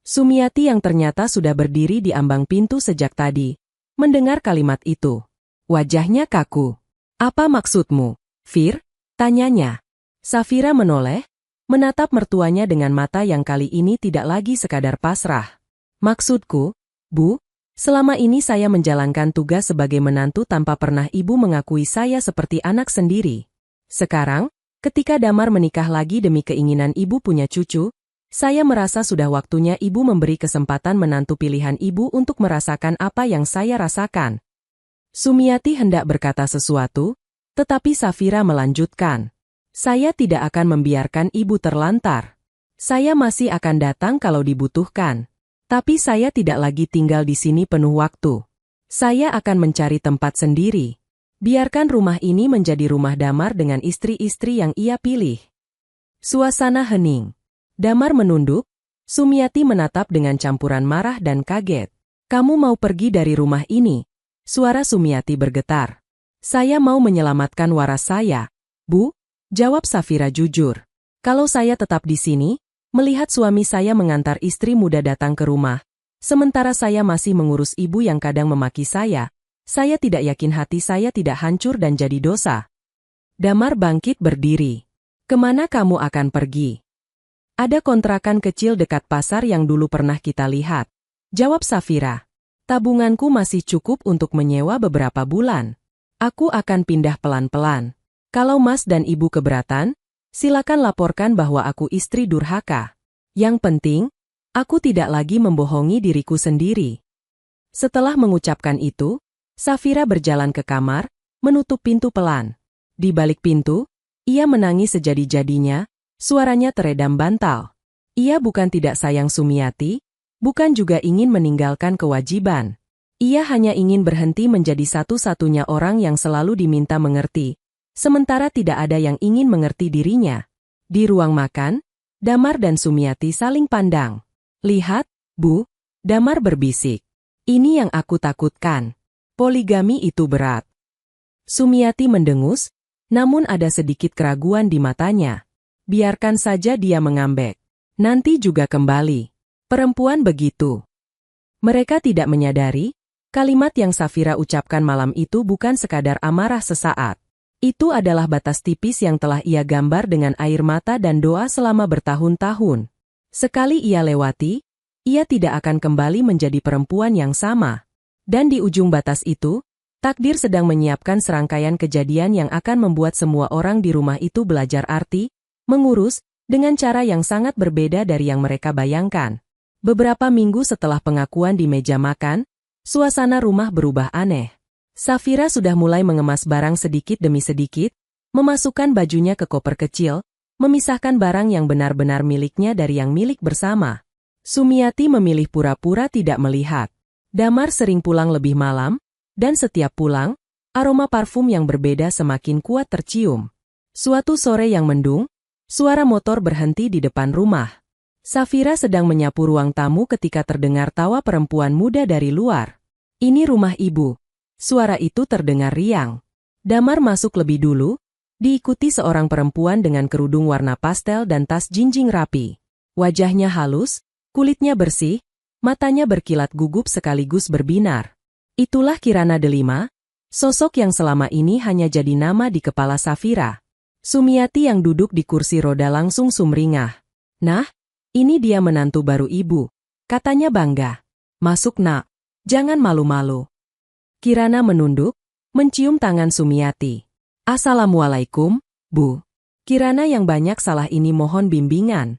Speaker 1: Sumiati yang ternyata sudah berdiri di ambang pintu sejak tadi, mendengar kalimat itu. Wajahnya kaku. Apa maksudmu, Fir? Tanyanya. Safira menoleh, menatap mertuanya dengan mata yang kali ini tidak lagi sekadar pasrah. Maksudku, Bu, selama ini saya menjalankan tugas sebagai menantu tanpa pernah ibu mengakui saya seperti anak sendiri. Sekarang, ketika Damar menikah lagi demi keinginan ibu punya cucu, saya merasa sudah waktunya ibu memberi kesempatan menantu pilihan ibu untuk merasakan apa yang saya rasakan. Sumiati hendak berkata sesuatu, tetapi Safira melanjutkan. Saya tidak akan membiarkan ibu terlantar. Saya masih akan datang kalau dibutuhkan. Tapi saya tidak lagi tinggal di sini penuh waktu. Saya akan mencari tempat sendiri. Biarkan rumah ini menjadi rumah Damar dengan istri-istri yang ia pilih. Suasana hening. Damar menunduk, Sumiati menatap dengan campuran marah dan kaget. Kamu mau pergi dari rumah ini? Suara Sumiati bergetar. Saya mau menyelamatkan waras saya, Bu, jawab Safira jujur. Kalau saya tetap di sini, melihat suami saya mengantar istri muda datang ke rumah, sementara saya masih mengurus ibu yang kadang memaki saya tidak yakin hati saya tidak hancur dan jadi dosa. Damar bangkit berdiri. Kemana kamu akan pergi? Ada kontrakan kecil dekat pasar yang dulu pernah kita lihat, jawab Safira. Tabunganku masih cukup untuk menyewa beberapa bulan. Aku akan pindah pelan-pelan. Kalau Mas dan Ibu keberatan, silakan laporkan bahwa aku istri durhaka. Yang penting, aku tidak lagi membohongi diriku sendiri. Setelah mengucapkan itu, Safira berjalan ke kamar, menutup pintu pelan. Di balik pintu, ia menangis sejadi-jadinya, suaranya teredam bantal. Ia bukan tidak sayang Sumiati, bukan juga ingin meninggalkan kewajiban. Ia hanya ingin berhenti menjadi satu-satunya orang yang selalu diminta mengerti. Sementara tidak ada yang ingin mengerti dirinya. Di ruang makan, Damar dan Sumiati saling pandang. Lihat, Bu, Damar berbisik. Ini yang aku takutkan. Poligami itu berat. Sumiati mendengus, namun ada sedikit keraguan di matanya. Biarkan saja dia mengambek. Nanti juga kembali. Perempuan begitu. Mereka tidak menyadari, kalimat yang Safira ucapkan malam itu bukan sekadar amarah sesaat. Itu adalah batas tipis yang telah ia gambar dengan air mata dan doa selama bertahun-tahun. Sekali ia lewati, ia tidak akan kembali menjadi perempuan yang sama. Dan di ujung batas itu, Takdir sedang menyiapkan serangkaian kejadian yang akan membuat semua orang di rumah itu belajar arti, mengurus, dengan cara yang sangat berbeda dari yang mereka bayangkan. Beberapa minggu setelah pengakuan di meja makan, suasana rumah berubah aneh. Safira sudah mulai mengemas barang sedikit demi sedikit, memasukkan bajunya ke koper kecil, memisahkan barang yang benar-benar miliknya dari yang milik bersama. Sumiati memilih pura-pura tidak melihat. Damar sering pulang lebih malam, dan setiap pulang, aroma parfum yang berbeda semakin kuat tercium. Suatu sore yang mendung, suara motor berhenti di depan rumah. Safira sedang menyapu ruang tamu ketika terdengar tawa perempuan muda dari luar. "Ini rumah ibu." Suara itu terdengar riang. Damar masuk lebih dulu, diikuti seorang perempuan dengan kerudung warna pastel dan tas jinjing rapi. Wajahnya halus, kulitnya bersih, matanya berkilat gugup sekaligus berbinar. Itulah Kirana Delima, sosok yang selama ini hanya jadi nama di kepala Safira. Sumiati yang duduk di kursi roda langsung sumringah. "Nah, ini dia menantu baru ibu," katanya bangga. "Masuk nak, jangan malu-malu." Kirana menunduk, mencium tangan Sumiati. "Assalamualaikum, Bu." Kirana yang banyak salah ini mohon bimbingan.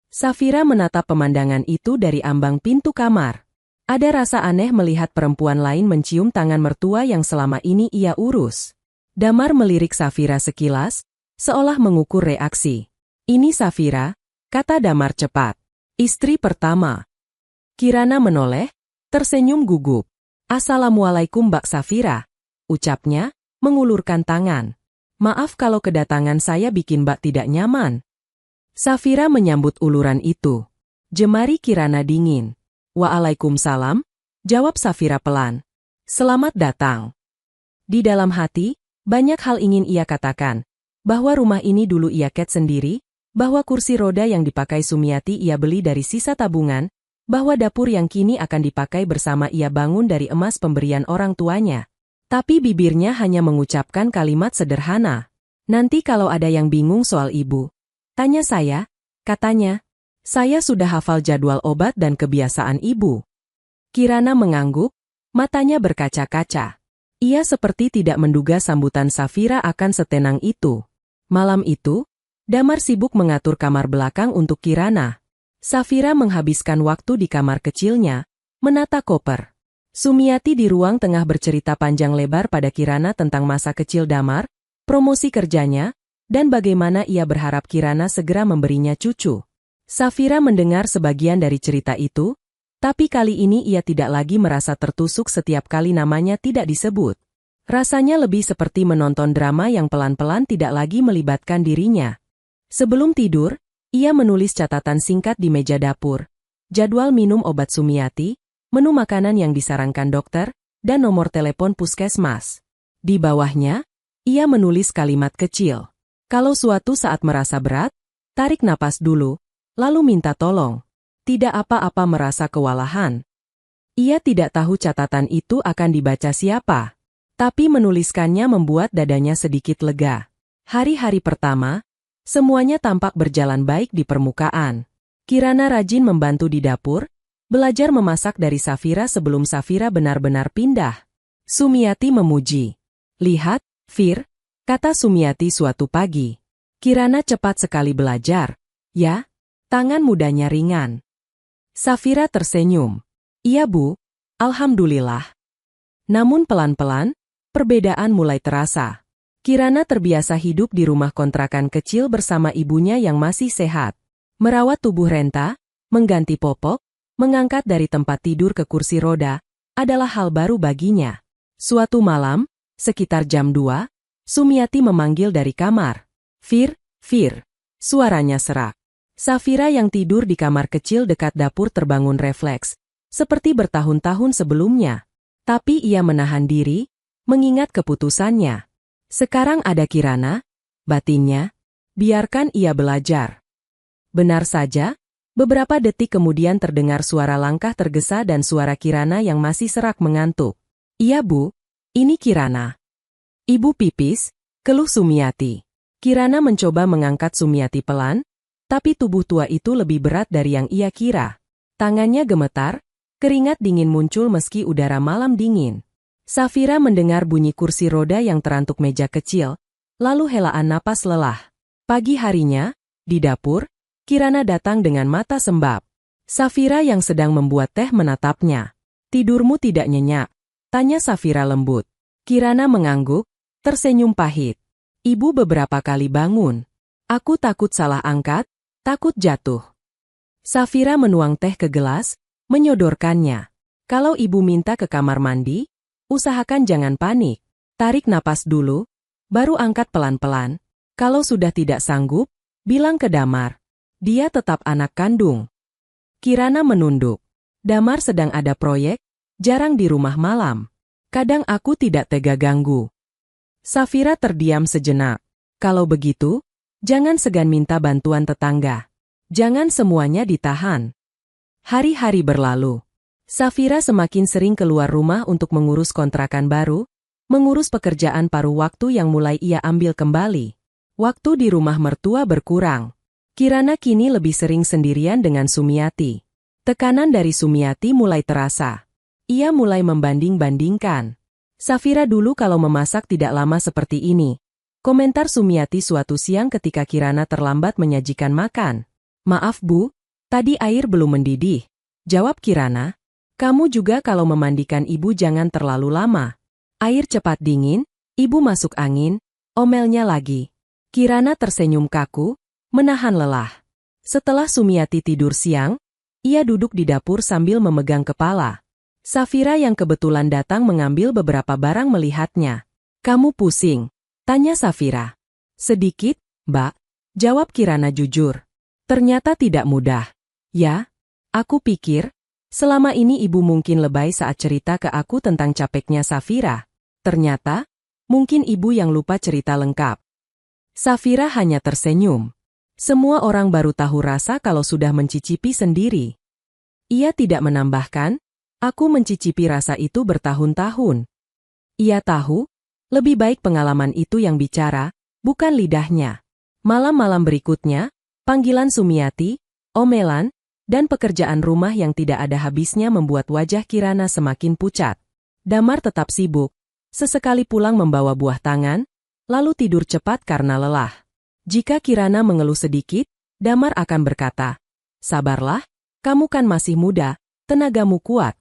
Speaker 1: Safira menatap pemandangan itu dari ambang pintu kamar. Ada rasa aneh melihat perempuan lain mencium tangan mertua yang selama ini ia urus. Damar melirik Safira sekilas, seolah mengukur reaksi. "Ini Safira," kata Damar cepat. "Istri pertama." Kirana menoleh, tersenyum gugup. "Assalamualaikum Mbak Safira," ucapnya, mengulurkan tangan. "Maaf kalau kedatangan saya bikin Mbak tidak nyaman." Safira menyambut uluran itu. Jemari Kirana dingin. "Waalaikumsalam," jawab Safira pelan. "Selamat datang." Di dalam hati, banyak hal ingin ia katakan. Bahwa rumah ini dulu ia ket sendiri, bahwa kursi roda yang dipakai Sumiati ia beli dari sisa tabungan, bahwa dapur yang kini akan dipakai bersama ia bangun dari emas pemberian orang tuanya. Tapi bibirnya hanya mengucapkan kalimat sederhana. "Nanti kalau ada yang bingung soal ibu, tanya saya," katanya. "Saya sudah hafal jadwal obat dan kebiasaan ibu." Kirana mengangguk, matanya berkaca-kaca. Ia seperti tidak menduga sambutan Safira akan setenang itu. Malam itu, Damar sibuk mengatur kamar belakang untuk Kirana. Safira menghabiskan waktu di kamar kecilnya, menata koper. Sumiati di ruang tengah bercerita panjang lebar pada Kirana tentang masa kecil Damar, promosi kerjanya, dan bagaimana ia berharap Kirana segera memberinya cucu. Safira mendengar sebagian dari cerita itu, tapi kali ini ia tidak lagi merasa tertusuk setiap kali namanya tidak disebut. Rasanya lebih seperti menonton drama yang pelan-pelan tidak lagi melibatkan dirinya. Sebelum tidur, ia menulis catatan singkat di meja dapur, jadwal minum obat Sumiati, menu makanan yang disarankan dokter, dan nomor telepon puskesmas. Di bawahnya, ia menulis kalimat kecil. Kalau suatu saat merasa berat, tarik napas dulu, lalu minta tolong. Tidak apa-apa merasa kewalahan. Ia tidak tahu catatan itu akan dibaca siapa. Tapi menuliskannya membuat dadanya sedikit lega. Hari-hari pertama, semuanya tampak berjalan baik di permukaan. Kirana rajin membantu di dapur, belajar memasak dari Safira sebelum Safira benar-benar pindah. Sumiati memuji. "Lihat, Fir," kata Sumiati suatu pagi. "Kirana cepat sekali belajar. Ya?" Tangan mudanya ringan. Safira tersenyum. "Iya Bu, alhamdulillah." Namun pelan-pelan, perbedaan mulai terasa. Kirana terbiasa hidup di rumah kontrakan kecil bersama ibunya yang masih sehat. Merawat tubuh renta, mengganti popok, mengangkat dari tempat tidur ke kursi roda, adalah hal baru baginya. Suatu malam, sekitar jam 2, Sumiati memanggil dari kamar. "Fir, Fir." Suaranya serak. Safira yang tidur di kamar kecil dekat dapur terbangun refleks, seperti bertahun-tahun sebelumnya. Tapi ia menahan diri, mengingat keputusannya. Sekarang ada Kirana, batinnya, biarkan ia belajar. Benar saja, beberapa detik kemudian terdengar suara langkah tergesa dan suara Kirana yang masih serak mengantuk. "Iya Bu, ini Kirana." "Ibu pipis," keluh Sumiati. Kirana mencoba mengangkat Sumiati pelan, tapi tubuh tua itu lebih berat dari yang ia kira. Tangannya gemetar, keringat dingin muncul meski udara malam dingin. Safira mendengar bunyi kursi roda yang terantuk meja kecil, lalu helaan napas lelah. Pagi harinya, di dapur, Kirana datang dengan mata sembab. Safira yang sedang membuat teh menatapnya. "Tidurmu tidak nyenyak?" tanya Safira lembut. Kirana mengangguk, tersenyum pahit. "Ibu beberapa kali bangun. Aku takut salah angkat, takut jatuh." Safira menuang teh ke gelas, menyodorkannya. "Kalau ibu minta ke kamar mandi, usahakan jangan panik. Tarik napas dulu, baru angkat pelan-pelan. Kalau sudah tidak sanggup, bilang ke Damar. Dia tetap anak kandung." Kirana menunduk. "Damar sedang ada proyek, jarang di rumah malam. Kadang aku tidak tega ganggu." Safira terdiam sejenak. "Kalau begitu, jangan segan minta bantuan tetangga. Jangan semuanya ditahan." Hari-hari berlalu. Safira semakin sering keluar rumah untuk mengurus kontrakan baru, mengurus pekerjaan paruh waktu yang mulai ia ambil kembali. Waktu di rumah mertua berkurang. Kirana kini lebih sering sendirian dengan Sumiati. Tekanan dari Sumiati mulai terasa. Ia mulai membanding-bandingkan. "Safira dulu kalau memasak tidak lama seperti ini," komentar Sumiati suatu siang ketika Kirana terlambat menyajikan makan. "Maaf Bu, tadi air belum mendidih," jawab Kirana. "Kamu juga kalau memandikan ibu jangan terlalu lama. Air cepat dingin, ibu masuk angin," omelnya lagi. Kirana tersenyum kaku, menahan lelah. Setelah Sumiati tidur siang, ia duduk di dapur sambil memegang kepala. Safira yang kebetulan datang mengambil beberapa barang melihatnya. "Kamu pusing?" tanya Safira. "Sedikit, Mbak," jawab Kirana jujur. "Ternyata tidak mudah." "Ya, aku pikir, selama ini ibu mungkin lebay saat cerita ke aku tentang capeknya Safira. Ternyata, mungkin ibu yang lupa cerita lengkap." Safira hanya tersenyum. Semua orang baru tahu rasa kalau sudah mencicipi sendiri. Ia tidak menambahkan, "Aku mencicipi rasa itu bertahun-tahun." Ia tahu, lebih baik pengalaman itu yang bicara, bukan lidahnya. Malam-malam berikutnya, panggilan Sumiati, omelan, dan pekerjaan rumah yang tidak ada habisnya membuat wajah Kirana semakin pucat. Damar tetap sibuk, sesekali pulang membawa buah tangan, lalu tidur cepat karena lelah. Jika Kirana mengeluh sedikit, Damar akan berkata, "Sabarlah, kamu kan masih muda, tenagamu kuat."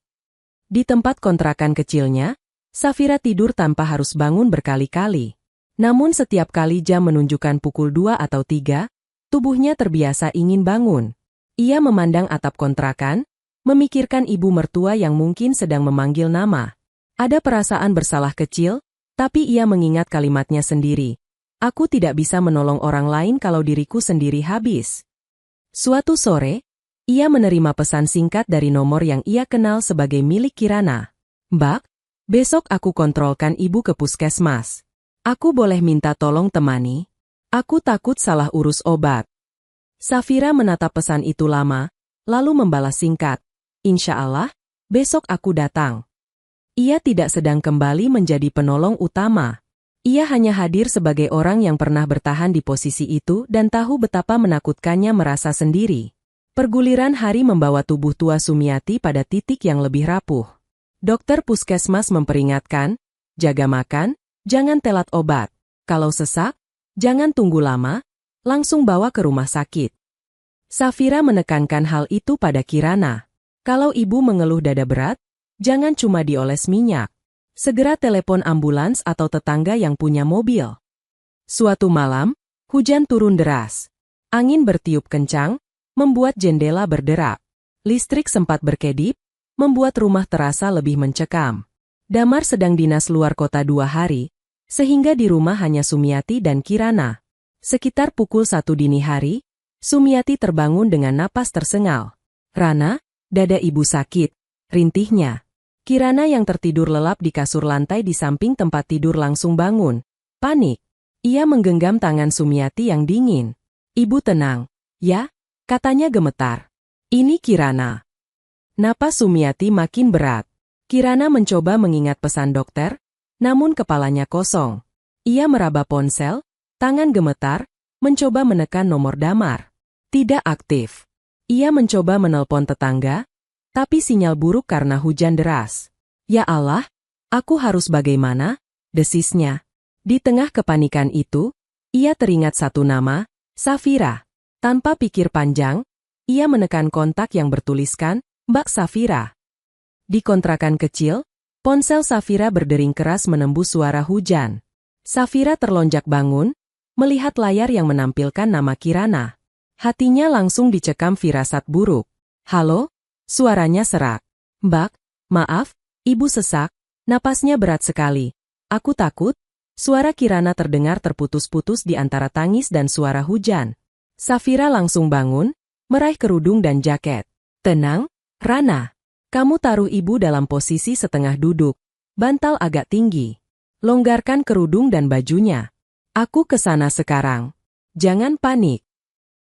Speaker 1: Di tempat kontrakan kecilnya, Safira tidur tanpa harus bangun berkali-kali. Namun setiap kali jam menunjukkan pukul 2 atau 3, tubuhnya terbiasa ingin bangun. Ia memandang atap kontrakan, memikirkan ibu mertua yang mungkin sedang memanggil nama. Ada perasaan bersalah kecil, tapi ia mengingat kalimatnya sendiri. "Aku tidak bisa menolong orang lain kalau diriku sendiri habis." Suatu sore, ia menerima pesan singkat dari nomor yang ia kenal sebagai milik Kirana. "Mbak, besok aku kontrolkan ibu ke puskesmas. Aku boleh minta tolong temani? Aku takut salah urus obat." Safira menatap pesan itu lama, lalu membalas singkat, "Insya Allah, besok aku datang." Ia tidak sedang kembali menjadi penolong utama. Ia hanya hadir sebagai orang yang pernah bertahan di posisi itu dan tahu betapa menakutkannya merasa sendiri. Perguliran hari membawa tubuh tua Sumiati pada titik yang lebih rapuh. Dokter puskesmas memperingatkan, jaga makan, jangan telat obat. Kalau sesak, jangan tunggu lama, langsung bawa ke rumah sakit. Safira menekankan hal itu pada Kirana. Kalau ibu mengeluh dada berat, jangan cuma dioles minyak. Segera telepon ambulans atau tetangga yang punya mobil. Suatu malam, hujan turun deras. Angin bertiup kencang, membuat jendela berderak. Listrik sempat berkedip, membuat rumah terasa lebih mencekam. Damar sedang dinas luar kota 2 hari, sehingga di rumah hanya Sumiati dan Kirana. Sekitar pukul 1 dini hari, Sumiati terbangun dengan napas tersengal. "Rana, dada ibu sakit," rintihnya. Kirana yang tertidur lelap di kasur lantai di samping tempat tidur langsung bangun. Panik. Ia menggenggam tangan Sumiati yang dingin. "Ibu tenang, ya," katanya gemetar. "Ini Kirana." Napas Sumiati makin berat. Kirana mencoba mengingat pesan dokter, namun kepalanya kosong. Ia meraba ponsel, tangan gemetar, mencoba menekan nomor Damar. Tidak aktif. Ia mencoba menelpon tetangga, tapi sinyal buruk karena hujan deras. "Ya Allah, Aku harus bagaimana? Desisnya. Di tengah kepanikan itu, ia teringat satu nama, Safira. Tanpa pikir panjang, ia menekan kontak yang bertuliskan, Mbak Safira. Di kontrakan kecil, ponsel Safira berdering keras menembus suara hujan. Safira terlonjak bangun, melihat layar yang menampilkan nama Kirana. Hatinya langsung dicekam firasat buruk. Halo? Suaranya serak. Mbak, maaf, ibu sesak, napasnya berat sekali. Aku takut. Suara Kirana terdengar terputus-putus di antara tangis dan suara hujan. Safira langsung bangun, meraih kerudung dan jaket. Tenang, Rana. Kamu taruh ibu dalam posisi setengah duduk, bantal agak tinggi. Longgarkan kerudung dan bajunya. Aku ke sana sekarang. Jangan panik.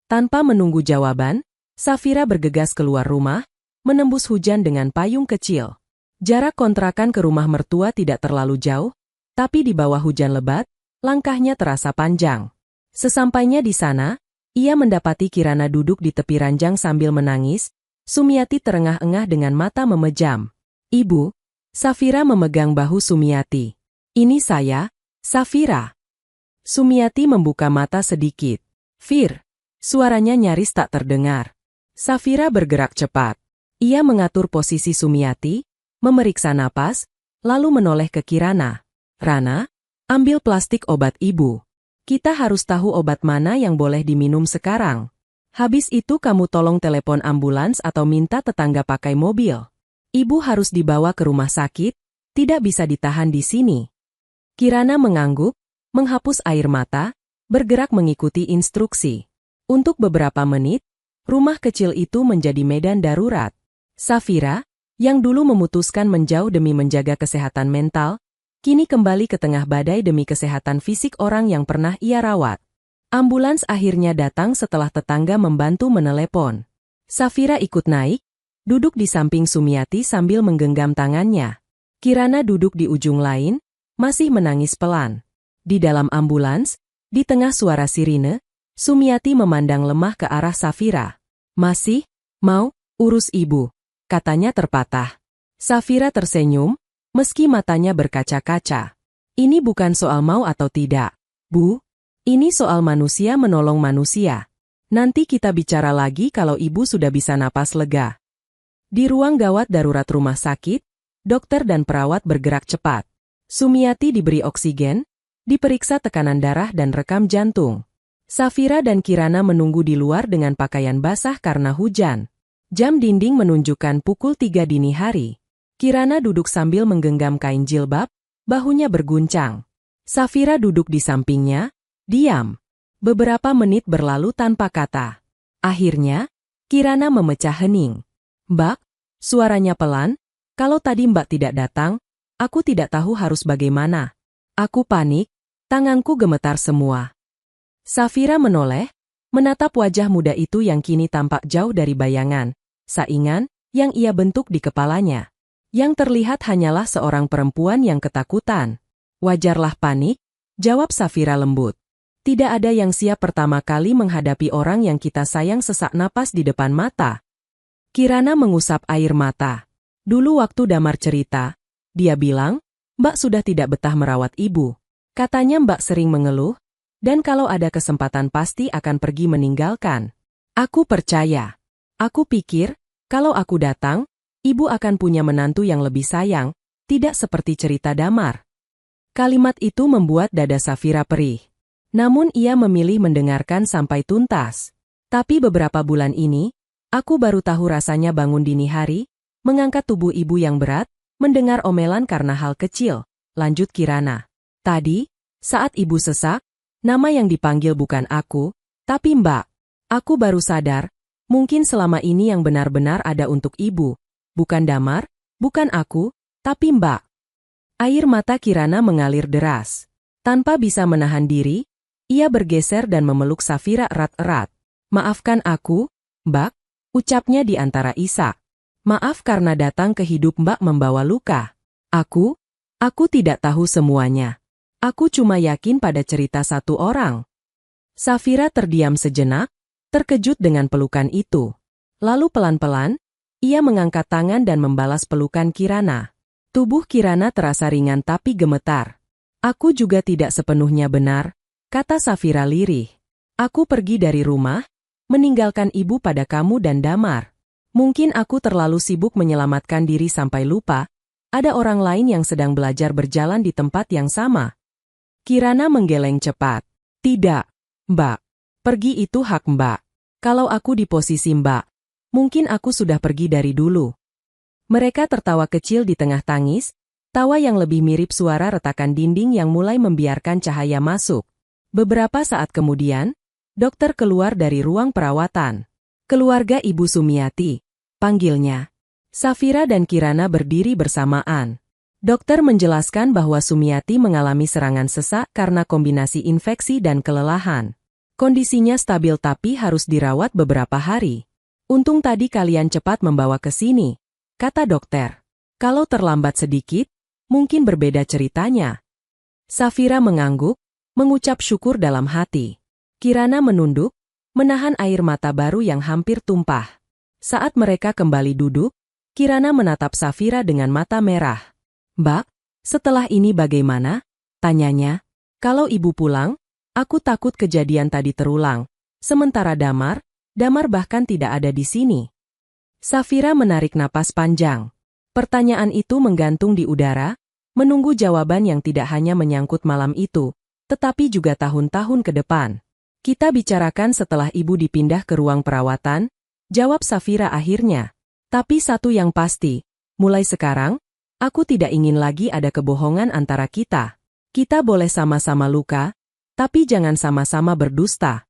Speaker 1: Tanpa menunggu jawaban, Safira bergegas keluar rumah, menembus hujan dengan payung kecil. Jarak kontrakan ke rumah mertua tidak terlalu jauh, tapi di bawah hujan lebat, langkahnya terasa panjang. Sesampainya di sana, ia mendapati Kirana duduk di tepi ranjang sambil menangis. Sumiati terengah-engah dengan mata memejam. Ibu, Safira memegang bahu Sumiati. Ini saya, Safira. Sumiati membuka mata sedikit. Fir, suaranya nyaris tak terdengar. Safira bergerak cepat. Ia mengatur posisi Sumiati, memeriksa napas, lalu menoleh ke Kirana. Rana, ambil plastik obat ibu. Kita harus tahu obat mana yang boleh diminum sekarang. Habis itu kamu tolong telepon ambulans atau minta tetangga pakai mobil. Ibu harus dibawa ke rumah sakit, tidak bisa ditahan di sini. Kirana mengangguk, menghapus air mata, bergerak mengikuti instruksi. Untuk beberapa menit, rumah kecil itu menjadi medan darurat. Safira, yang dulu memutuskan menjauh demi menjaga kesehatan mental, kini kembali ke tengah badai demi kesehatan fisik orang yang pernah ia rawat. Ambulans akhirnya datang setelah tetangga membantu menelepon. Safira ikut naik, duduk di samping Sumiati sambil menggenggam tangannya. Kirana duduk di ujung lain, masih menangis pelan. Di dalam ambulans, di tengah suara sirine, Sumiati memandang lemah ke arah Safira. Masih, mau, urus ibu, katanya terpatah. Safira tersenyum, meski matanya berkaca-kaca. Ini bukan soal mau atau tidak, Bu. Ini soal manusia menolong manusia. Nanti kita bicara lagi kalau ibu sudah bisa napas lega. Di ruang gawat darurat rumah sakit, dokter dan perawat bergerak cepat. Sumiati diberi oksigen, diperiksa tekanan darah dan rekam jantung. Safira dan Kirana menunggu di luar dengan pakaian basah karena hujan. Jam dinding menunjukkan pukul 3 dini hari. Kirana duduk sambil menggenggam kain jilbab, bahunya berguncang. Safira duduk di sampingnya, diam. Beberapa menit berlalu tanpa kata. Akhirnya, Kirana memecah hening. Mbak, suaranya pelan, kalau tadi Mbak tidak datang, aku tidak tahu harus bagaimana. Aku panik, tanganku gemetar semua. Safira menoleh, menatap wajah muda itu yang kini tampak jauh dari bayangan, saingan, yang ia bentuk di kepalanya. Yang terlihat hanyalah seorang perempuan yang ketakutan. Wajarlah panik, jawab Safira lembut. Tidak ada yang siap pertama kali menghadapi orang yang kita sayang sesak napas di depan mata. Kirana mengusap air mata. Dulu waktu Damar cerita, dia bilang, Mbak sudah tidak betah merawat ibu. Katanya Mbak sering mengeluh, dan kalau ada kesempatan pasti akan pergi meninggalkan. Aku percaya. Aku pikir, kalau aku datang, ibu akan punya menantu yang lebih sayang, tidak seperti cerita Damar. Kalimat itu membuat dada Safira perih. Namun ia memilih mendengarkan sampai tuntas. Tapi beberapa bulan ini, aku baru tahu rasanya bangun dini hari, mengangkat tubuh ibu yang berat, mendengar omelan karena hal kecil, lanjut Kirana. Tadi, saat ibu sesak, nama yang dipanggil bukan aku, tapi Mbak. Aku baru sadar, mungkin selama ini yang benar-benar ada untuk ibu. Bukan Damar, bukan aku, tapi Mbak. Air mata Kirana mengalir deras. Tanpa bisa menahan diri, ia bergeser dan memeluk Safira erat-erat. Maafkan aku, Mbak, ucapnya di antara isak. Maaf karena datang ke hidup Mbak membawa luka. Aku tidak tahu semuanya. Aku cuma yakin pada cerita satu orang. Safira terdiam sejenak, terkejut dengan pelukan itu. Lalu pelan-pelan, ia mengangkat tangan dan membalas pelukan Kirana. Tubuh Kirana terasa ringan tapi gemetar. Aku juga tidak sepenuhnya benar, kata Safira lirih. Aku pergi dari rumah, meninggalkan ibu pada kamu dan Damar. Mungkin aku terlalu sibuk menyelamatkan diri sampai lupa, ada orang lain yang sedang belajar berjalan di tempat yang sama. Kirana menggeleng cepat. Tidak, Mbak. Pergi itu hak Mbak. Kalau aku di posisi Mbak, mungkin aku sudah pergi dari dulu. Mereka tertawa kecil di tengah tangis, tawa yang lebih mirip suara retakan dinding yang mulai membiarkan cahaya masuk. Beberapa saat kemudian, dokter keluar dari ruang perawatan. Keluarga Ibu Sumiati, panggilnya. Safira dan Kirana berdiri bersamaan. Dokter menjelaskan bahwa Sumiati mengalami serangan sesak karena kombinasi infeksi dan kelelahan. Kondisinya stabil tapi harus dirawat beberapa hari. Untung tadi kalian cepat membawa ke sini, kata dokter. Kalau terlambat sedikit, mungkin berbeda ceritanya. Safira mengangguk, mengucap syukur dalam hati. Kirana menunduk, menahan air mata baru yang hampir tumpah. Saat mereka kembali duduk, Kirana menatap Safira dengan mata merah. Mbak, setelah ini bagaimana? Tanyanya. Kalau ibu pulang, aku takut kejadian tadi terulang. Sementara Damar bahkan tidak ada di sini. Safira menarik napas panjang. Pertanyaan itu menggantung di udara, menunggu jawaban yang tidak hanya menyangkut malam itu, tetapi juga tahun-tahun ke depan. Kita bicarakan setelah ibu dipindah ke ruang perawatan, jawab Safira akhirnya. Tapi satu yang pasti, mulai sekarang, aku tidak ingin lagi ada kebohongan antara kita. Kita boleh sama-sama luka, tapi jangan sama-sama berdusta.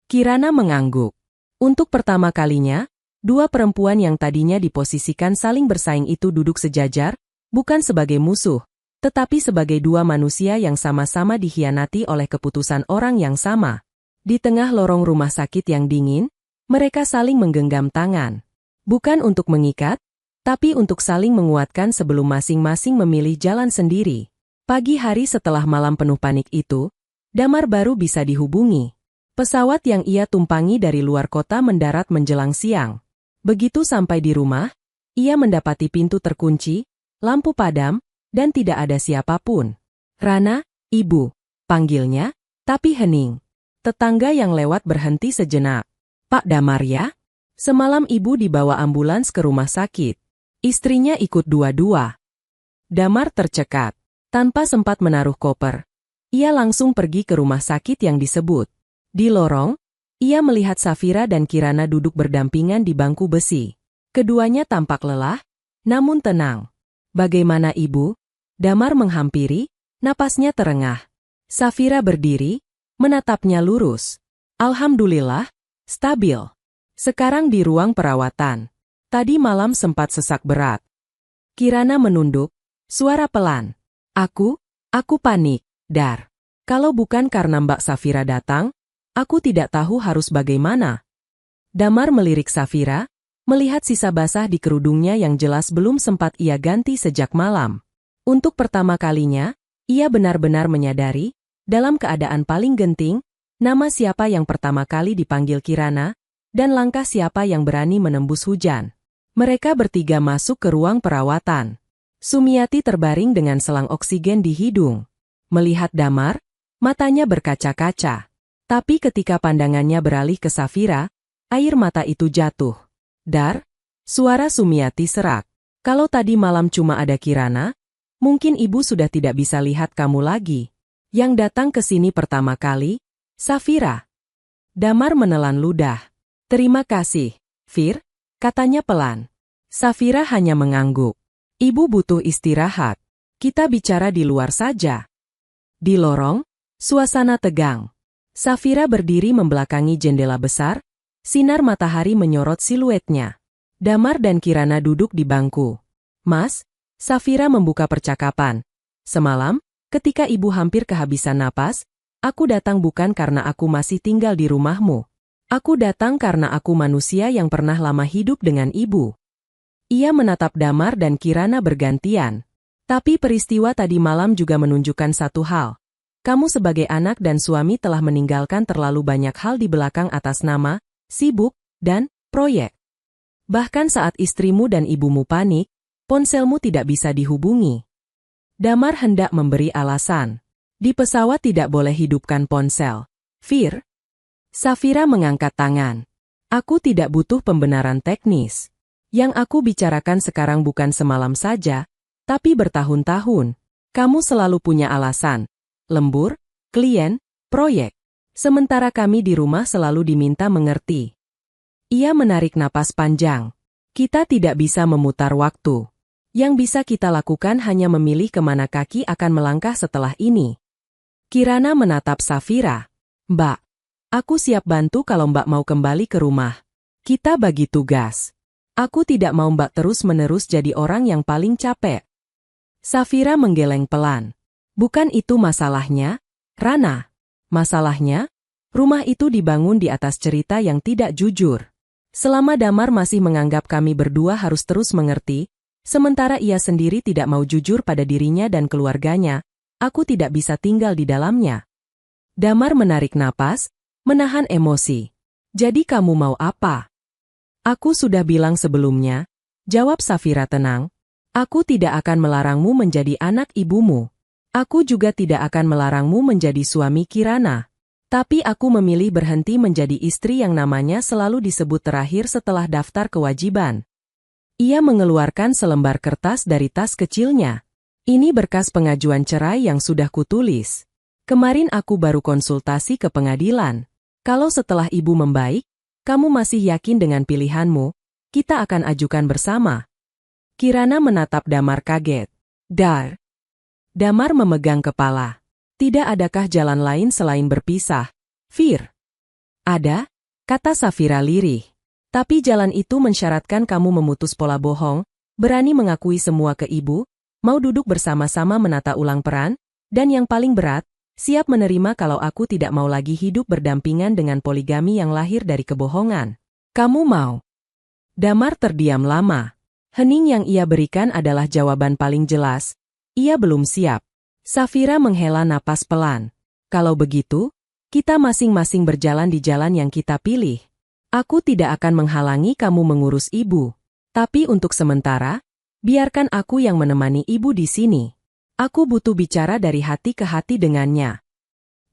Speaker 1: Kirana mengangguk. Untuk pertama kalinya, dua perempuan yang tadinya diposisikan saling bersaing itu duduk sejajar, bukan sebagai musuh, tetapi sebagai dua manusia yang sama-sama dikhianati oleh keputusan orang yang sama. Di tengah lorong rumah sakit yang dingin, mereka saling menggenggam tangan. Bukan untuk mengikat, tapi untuk saling menguatkan sebelum masing-masing memilih jalan sendiri. Pagi hari setelah malam penuh panik itu, Damar baru bisa dihubungi. Pesawat yang ia tumpangi dari luar kota mendarat menjelang siang. Begitu sampai di rumah, ia mendapati pintu terkunci, lampu padam, dan tidak ada siapapun. Rana, ibu, panggilnya, tapi hening. Tetangga yang lewat berhenti sejenak. Pak Damar ya? Semalam ibu dibawa ambulans ke rumah sakit. Istrinya ikut dua-dua. Damar tercekat. Tanpa sempat menaruh koper, ia langsung pergi ke rumah sakit yang disebut. Di lorong, ia melihat Safira dan Kirana duduk berdampingan di bangku besi. Keduanya tampak lelah, namun tenang. Bagaimana ibu? Damar menghampiri, napasnya terengah. Safira berdiri, menatapnya lurus. Alhamdulillah, stabil. Sekarang di ruang perawatan. Tadi malam sempat sesak berat. Kirana menunduk, suara pelan. Aku panik, Dar. Kalau bukan karena Mbak Safira datang, aku tidak tahu harus bagaimana. Damar melirik Safira, melihat sisa basah di kerudungnya yang jelas belum sempat ia ganti sejak malam. Untuk pertama kalinya, ia benar-benar menyadari, dalam keadaan paling genting, nama siapa yang pertama kali dipanggil Kirana, dan langkah siapa yang berani menembus hujan. Mereka bertiga masuk ke ruang perawatan. Sumiati terbaring dengan selang oksigen di hidung. Melihat Damar, matanya berkaca-kaca. Tapi ketika pandangannya beralih ke Safira, air mata itu jatuh. Dar, suara Sumiati serak. Kalau tadi malam cuma ada Kirana, mungkin ibu sudah tidak bisa lihat kamu lagi. Yang datang ke sini pertama kali, Safira. Damar menelan ludah. Terima kasih, Fir, katanya pelan. Safira hanya mengangguk. Ibu butuh istirahat. Kita bicara di luar saja. Di lorong, suasana tegang. Safira berdiri membelakangi jendela besar, sinar matahari menyorot siluetnya. Damar dan Kirana duduk di bangku. Mas, Safira membuka percakapan. Semalam, ketika ibu hampir kehabisan napas, aku datang bukan karena aku masih tinggal di rumahmu. Aku datang karena aku manusia yang pernah lama hidup dengan ibu. Ia menatap Damar dan Kirana bergantian. Tapi peristiwa tadi malam juga menunjukkan satu hal. Kamu sebagai anak dan suami telah meninggalkan terlalu banyak hal di belakang atas nama, sibuk, dan proyek. Bahkan saat istrimu dan ibumu panik, ponselmu tidak bisa dihubungi. Damar hendak memberi alasan. Di pesawat tidak boleh hidupkan ponsel. Fir. Safira mengangkat tangan. Aku tidak butuh pembenaran teknis. Yang aku bicarakan sekarang bukan semalam saja, tapi bertahun-tahun. Kamu selalu punya alasan. Lembur, klien, proyek. Sementara kami di rumah selalu diminta mengerti. Ia menarik napas panjang. Kita tidak bisa memutar waktu. Yang bisa kita lakukan hanya memilih kemana kaki akan melangkah setelah ini. Kirana menatap Safira. Mbak, aku siap bantu kalau Mbak mau kembali ke rumah. Kita bagi tugas. Aku tidak mau Mbak terus-menerus jadi orang yang paling capek. Safira menggeleng pelan. Bukan itu masalahnya, Rana. Masalahnya, rumah itu dibangun di atas cerita yang tidak jujur. Selama Damar masih menganggap kami berdua harus terus mengerti, sementara ia sendiri tidak mau jujur pada dirinya dan keluarganya, aku tidak bisa tinggal di dalamnya. Damar menarik napas, menahan emosi. Jadi kamu mau apa? Aku sudah bilang sebelumnya, jawab Safira tenang. Aku tidak akan melarangmu menjadi anak ibumu. Aku juga tidak akan melarangmu menjadi suami Kirana. Tapi aku memilih berhenti menjadi istri yang namanya selalu disebut terakhir setelah daftar kewajiban. Ia mengeluarkan selembar kertas dari tas kecilnya. Ini berkas pengajuan cerai yang sudah kutulis. Kemarin aku baru konsultasi ke pengadilan. Kalau setelah ibu membaik, kamu masih yakin dengan pilihanmu, kita akan ajukan bersama. Kirana menatap Damar kaget. Damar memegang kepala. Tidak adakah jalan lain selain berpisah, Fir? Ada, kata Safira lirih. Tapi jalan itu mensyaratkan kamu memutus pola bohong, berani mengakui semua ke ibu, mau duduk bersama-sama menata ulang peran, dan yang paling berat, siap menerima kalau aku tidak mau lagi hidup berdampingan dengan poligami yang lahir dari kebohongan. Kamu mau? Damar terdiam lama. Hening yang ia berikan adalah jawaban paling jelas. Ia belum siap. Safira menghela napas pelan. Kalau begitu, kita masing-masing berjalan di jalan yang kita pilih. Aku tidak akan menghalangi kamu mengurus ibu. Tapi untuk sementara, biarkan aku yang menemani ibu di sini. Aku butuh bicara dari hati ke hati dengannya.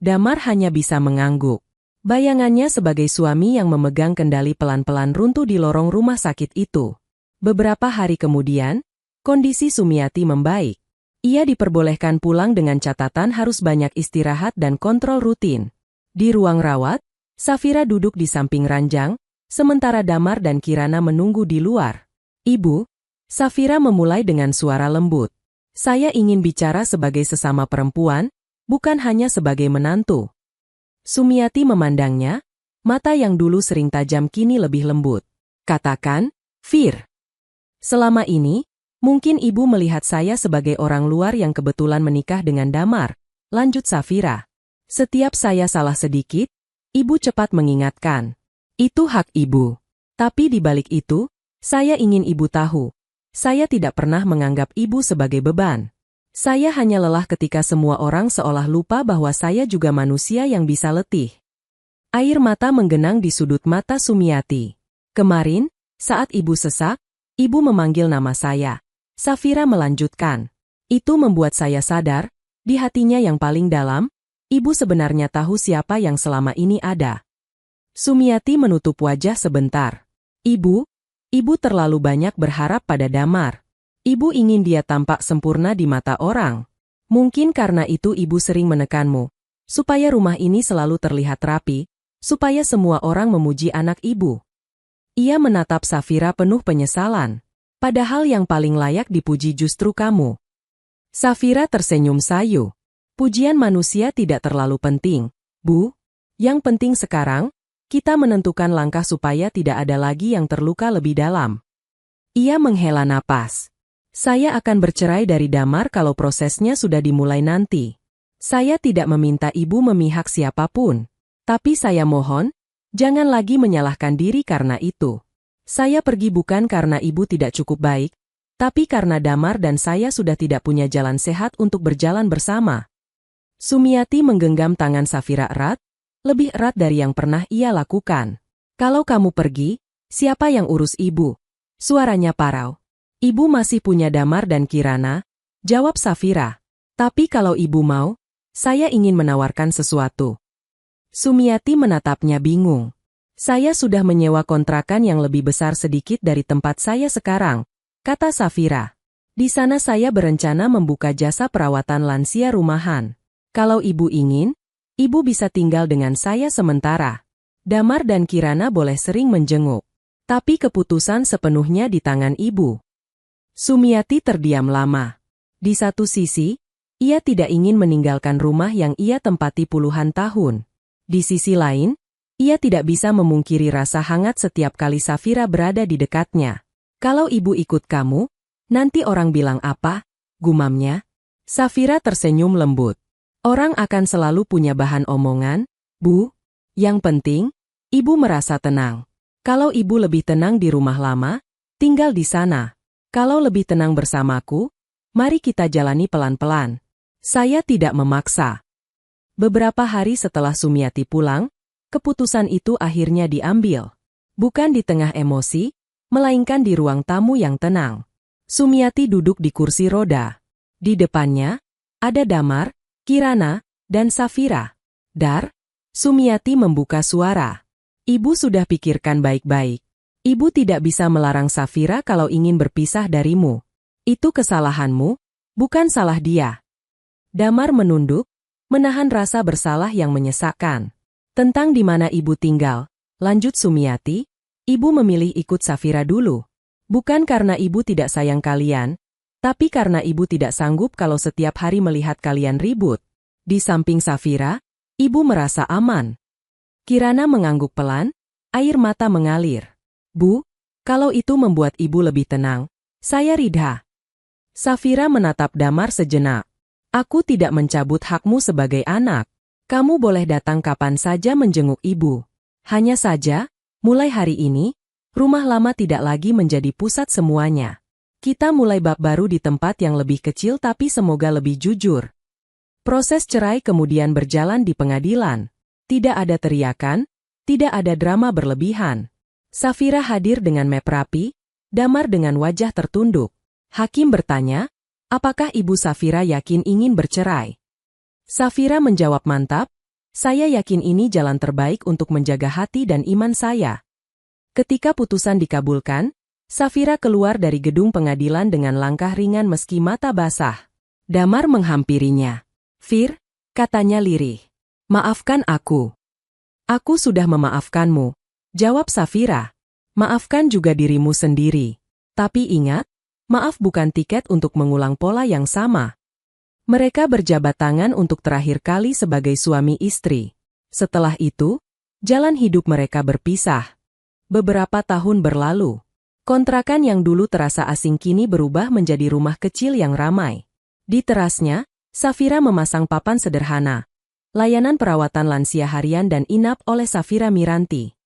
Speaker 1: Damar hanya bisa mengangguk. Bayangannya sebagai suami yang memegang kendali pelan-pelan runtuh di lorong rumah sakit itu. Beberapa hari kemudian, kondisi Sumiati membaik. Ia diperbolehkan pulang dengan catatan harus banyak istirahat dan kontrol rutin. Di ruang rawat, Safira duduk di samping ranjang, sementara Damar dan Kirana menunggu di luar. Ibu, Safira memulai dengan suara lembut. Saya ingin bicara sebagai sesama perempuan, bukan hanya sebagai menantu. Sumiati memandangnya, mata yang dulu sering tajam kini lebih lembut. Katakan, Fir. Selama ini, mungkin ibu melihat saya sebagai orang luar yang kebetulan menikah dengan Damar, lanjut Safira. Setiap saya salah sedikit, ibu cepat mengingatkan. Itu hak ibu. Tapi di balik itu, saya ingin ibu tahu. Saya tidak pernah menganggap ibu sebagai beban. Saya hanya lelah ketika semua orang seolah lupa bahwa saya juga manusia yang bisa letih. Air mata menggenang di sudut mata Sumiati. Kemarin, saat ibu sesak, ibu memanggil nama saya. Safira melanjutkan. Itu membuat saya sadar, di hatinya yang paling dalam, ibu sebenarnya tahu siapa yang selama ini ada. Sumiati menutup wajah sebentar. Ibu terlalu banyak berharap pada Damar. Ibu ingin dia tampak sempurna di mata orang. Mungkin karena itu ibu sering menekanmu, supaya rumah ini selalu terlihat rapi, supaya semua orang memuji anak ibu. Ia menatap Safira penuh penyesalan. Padahal yang paling layak dipuji justru kamu. Safira tersenyum sayu. Pujian manusia tidak terlalu penting, Bu. Yang penting sekarang, kita menentukan langkah supaya tidak ada lagi yang terluka lebih dalam. Ia menghela napas. Saya akan bercerai dari Damar kalau prosesnya sudah dimulai nanti. Saya tidak meminta ibu memihak siapapun. Tapi saya mohon, jangan lagi menyalahkan diri karena itu. Saya pergi bukan karena ibu tidak cukup baik, tapi karena Damar dan saya sudah tidak punya jalan sehat untuk berjalan bersama. Sumiati menggenggam tangan Safira erat, lebih erat dari yang pernah ia lakukan. Kalau kamu pergi, siapa yang urus ibu? Suaranya parau. Ibu masih punya Damar dan Kirana, jawab Safira. Tapi kalau ibu mau, saya ingin menawarkan sesuatu. Sumiati menatapnya bingung. Saya sudah menyewa kontrakan yang lebih besar sedikit dari tempat saya sekarang, kata Safira. Di sana saya berencana membuka jasa perawatan lansia rumahan. Kalau ibu ingin, ibu bisa tinggal dengan saya sementara. Damar dan Kirana boleh sering menjenguk. Tapi keputusan sepenuhnya di tangan ibu. Sumiati terdiam lama. Di satu sisi, ia tidak ingin meninggalkan rumah yang ia tempati puluhan tahun. Di sisi lain, ia tidak bisa memungkiri rasa hangat setiap kali Safira berada di dekatnya. Kalau ibu ikut kamu, nanti orang bilang apa? Gumamnya. Safira tersenyum lembut. Orang akan selalu punya bahan omongan, Bu. Yang penting, ibu merasa tenang. Kalau ibu lebih tenang di rumah lama, tinggal di sana. Kalau lebih tenang bersamaku, mari kita jalani pelan-pelan. Saya tidak memaksa. Beberapa hari setelah Sumiati pulang, keputusan itu akhirnya diambil. Bukan di tengah emosi, melainkan di ruang tamu yang tenang. Sumiati duduk di kursi roda. Di depannya, ada Damar, Kirana, dan Safira. Dar, Sumiati membuka suara. Ibu sudah pikirkan baik-baik. Ibu tidak bisa melarang Safira kalau ingin berpisah darimu. Itu kesalahanmu, bukan salah dia. Damar menunduk, menahan rasa bersalah yang menyesakkan. Tentang di mana ibu tinggal, lanjut Sumiati, ibu memilih ikut Safira dulu. Bukan karena ibu tidak sayang kalian, tapi karena ibu tidak sanggup kalau setiap hari melihat kalian ribut. Di samping Safira, ibu merasa aman. Kirana mengangguk pelan, air mata mengalir. Bu, kalau itu membuat ibu lebih tenang, saya ridha. Safira menatap Damar sejenak. Aku tidak mencabut hakmu sebagai anak. Kamu boleh datang kapan saja menjenguk ibu. Hanya saja, mulai hari ini, rumah lama tidak lagi menjadi pusat semuanya. Kita mulai bab baru di tempat yang lebih kecil tapi semoga lebih jujur. Proses cerai kemudian berjalan di pengadilan. Tidak ada teriakan, tidak ada drama berlebihan. Safira hadir dengan map rapi, Damar dengan wajah tertunduk. Hakim bertanya, apakah ibu Safira yakin ingin bercerai? Safira menjawab mantap, saya yakin ini jalan terbaik untuk menjaga hati dan iman saya. Ketika putusan dikabulkan, Safira keluar dari gedung pengadilan dengan langkah ringan meski mata basah. Damar menghampirinya. Fir, katanya lirih. Maafkan aku. Aku sudah memaafkanmu. Jawab Safira. Maafkan juga dirimu sendiri. Tapi ingat, maaf bukan tiket untuk mengulang pola yang sama. Mereka berjabat tangan untuk terakhir kali sebagai suami istri. Setelah itu, jalan hidup mereka berpisah. Beberapa tahun berlalu. Kontrakan yang dulu terasa asing kini berubah menjadi rumah kecil yang ramai. Di terasnya, Safira memasang papan sederhana. Layanan perawatan lansia harian dan inap oleh Safira Miranti.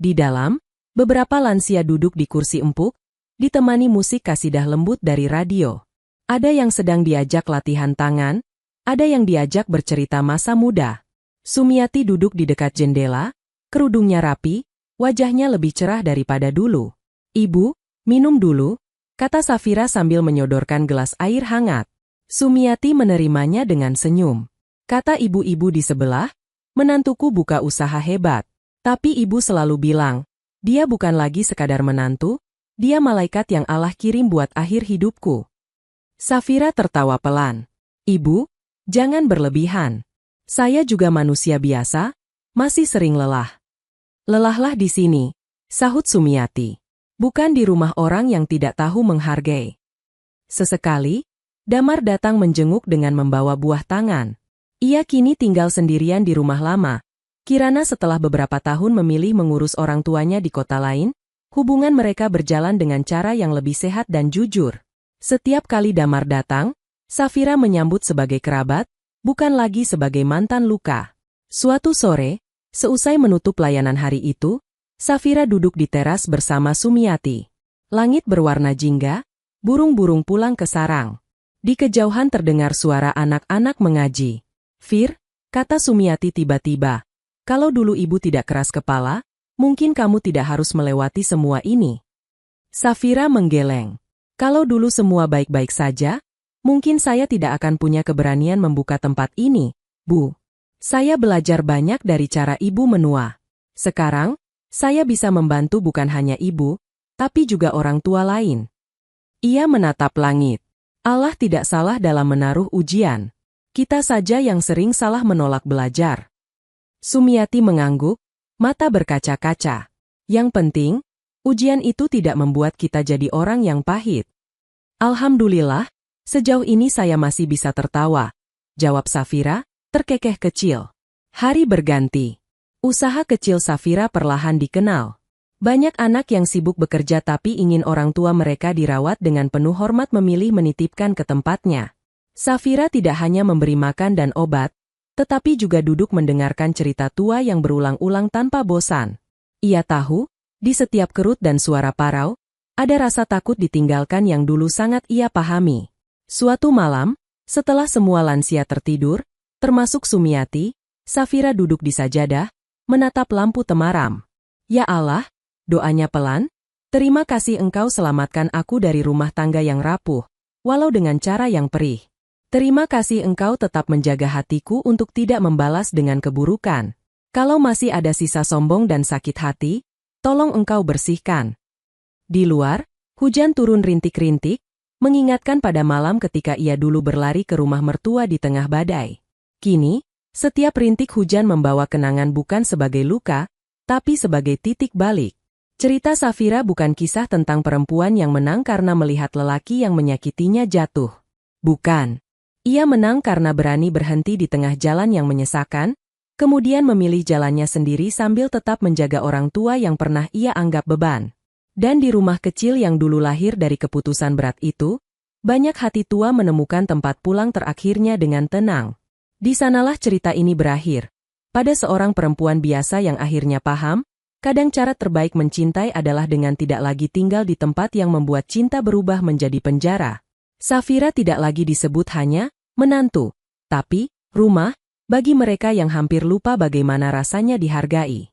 Speaker 1: Di dalam, beberapa lansia duduk di kursi empuk, ditemani musik kasidah lembut dari radio. Ada yang sedang diajak latihan tangan, ada yang diajak bercerita masa muda. Sumiati duduk di dekat jendela, kerudungnya rapi, wajahnya lebih cerah daripada dulu. Ibu, minum dulu, kata Safira sambil menyodorkan gelas air hangat. Sumiati menerimanya dengan senyum. Kata ibu-ibu di sebelah, menantuku buka usaha hebat. Tapi ibu selalu bilang, dia bukan lagi sekadar menantu, dia malaikat yang Allah kirim buat akhir hidupku. Safira tertawa pelan. Ibu, jangan berlebihan. Saya juga manusia biasa, masih sering lelah. Lelahlah di sini, sahut Sumiati. Bukan di rumah orang yang tidak tahu menghargai. Sesekali, Damar datang menjenguk dengan membawa buah tangan. Ia kini tinggal sendirian di rumah lama. Kirana setelah beberapa tahun memilih mengurus orang tuanya di kota lain, hubungan mereka berjalan dengan cara yang lebih sehat dan jujur. Setiap kali Damar datang, Safira menyambut sebagai kerabat, bukan lagi sebagai mantan luka. Suatu sore, seusai menutup layanan hari itu, Safira duduk di teras bersama Sumiati. Langit berwarna jingga, burung-burung pulang ke sarang. Di kejauhan terdengar suara anak-anak mengaji. Fir, kata Sumiati tiba-tiba. Kalau dulu ibu tidak keras kepala, mungkin kamu tidak harus melewati semua ini. Safira menggeleng. Kalau dulu semua baik-baik saja, mungkin saya tidak akan punya keberanian membuka tempat ini, Bu. Saya belajar banyak dari cara Ibu menua. Sekarang, saya bisa membantu bukan hanya Ibu, tapi juga orang tua lain. Ia menatap langit. Allah tidak salah dalam menaruh ujian. Kita saja yang sering salah menolak belajar. Sumiati mengangguk, mata berkaca-kaca. Yang penting, ujian itu tidak membuat kita jadi orang yang pahit. Alhamdulillah, sejauh ini saya masih bisa tertawa, jawab Safira, terkekeh kecil. Hari berganti. Usaha kecil Safira perlahan dikenal. Banyak anak yang sibuk bekerja tapi ingin orang tua mereka dirawat dengan penuh hormat memilih menitipkan ke tempatnya. Safira tidak hanya memberi makan dan obat, tetapi juga duduk mendengarkan cerita tua yang berulang-ulang tanpa bosan. Ia tahu, di setiap kerut dan suara parau, ada rasa takut ditinggalkan yang dulu sangat ia pahami. Suatu malam, setelah semua lansia tertidur, termasuk Sumiati, Safira duduk di sajadah, menatap lampu temaram. Ya Allah, doanya pelan, terima kasih Engkau selamatkan aku dari rumah tangga yang rapuh, walau dengan cara yang perih. Terima kasih Engkau tetap menjaga hatiku untuk tidak membalas dengan keburukan. Kalau masih ada sisa sombong dan sakit hati, tolong Engkau bersihkan. Di luar, hujan turun rintik-rintik, mengingatkan pada malam ketika ia dulu berlari ke rumah mertua di tengah badai. Kini, setiap rintik hujan membawa kenangan bukan sebagai luka, tapi sebagai titik balik. Cerita Safira bukan kisah tentang perempuan yang menang karena melihat lelaki yang menyakitinya jatuh. Bukan. Ia menang karena berani berhenti di tengah jalan yang menyesakan, kemudian memilih jalannya sendiri sambil tetap menjaga orang tua yang pernah ia anggap beban. Dan di rumah kecil yang dulu lahir dari keputusan berat itu, banyak hati tua menemukan tempat pulang terakhirnya dengan tenang. Di sanalah cerita ini berakhir. Pada seorang perempuan biasa yang akhirnya paham, kadang cara terbaik mencintai adalah dengan tidak lagi tinggal di tempat yang membuat cinta berubah menjadi penjara. Safira tidak lagi disebut hanya menantu, tapi rumah bagi mereka yang hampir lupa bagaimana rasanya dihargai.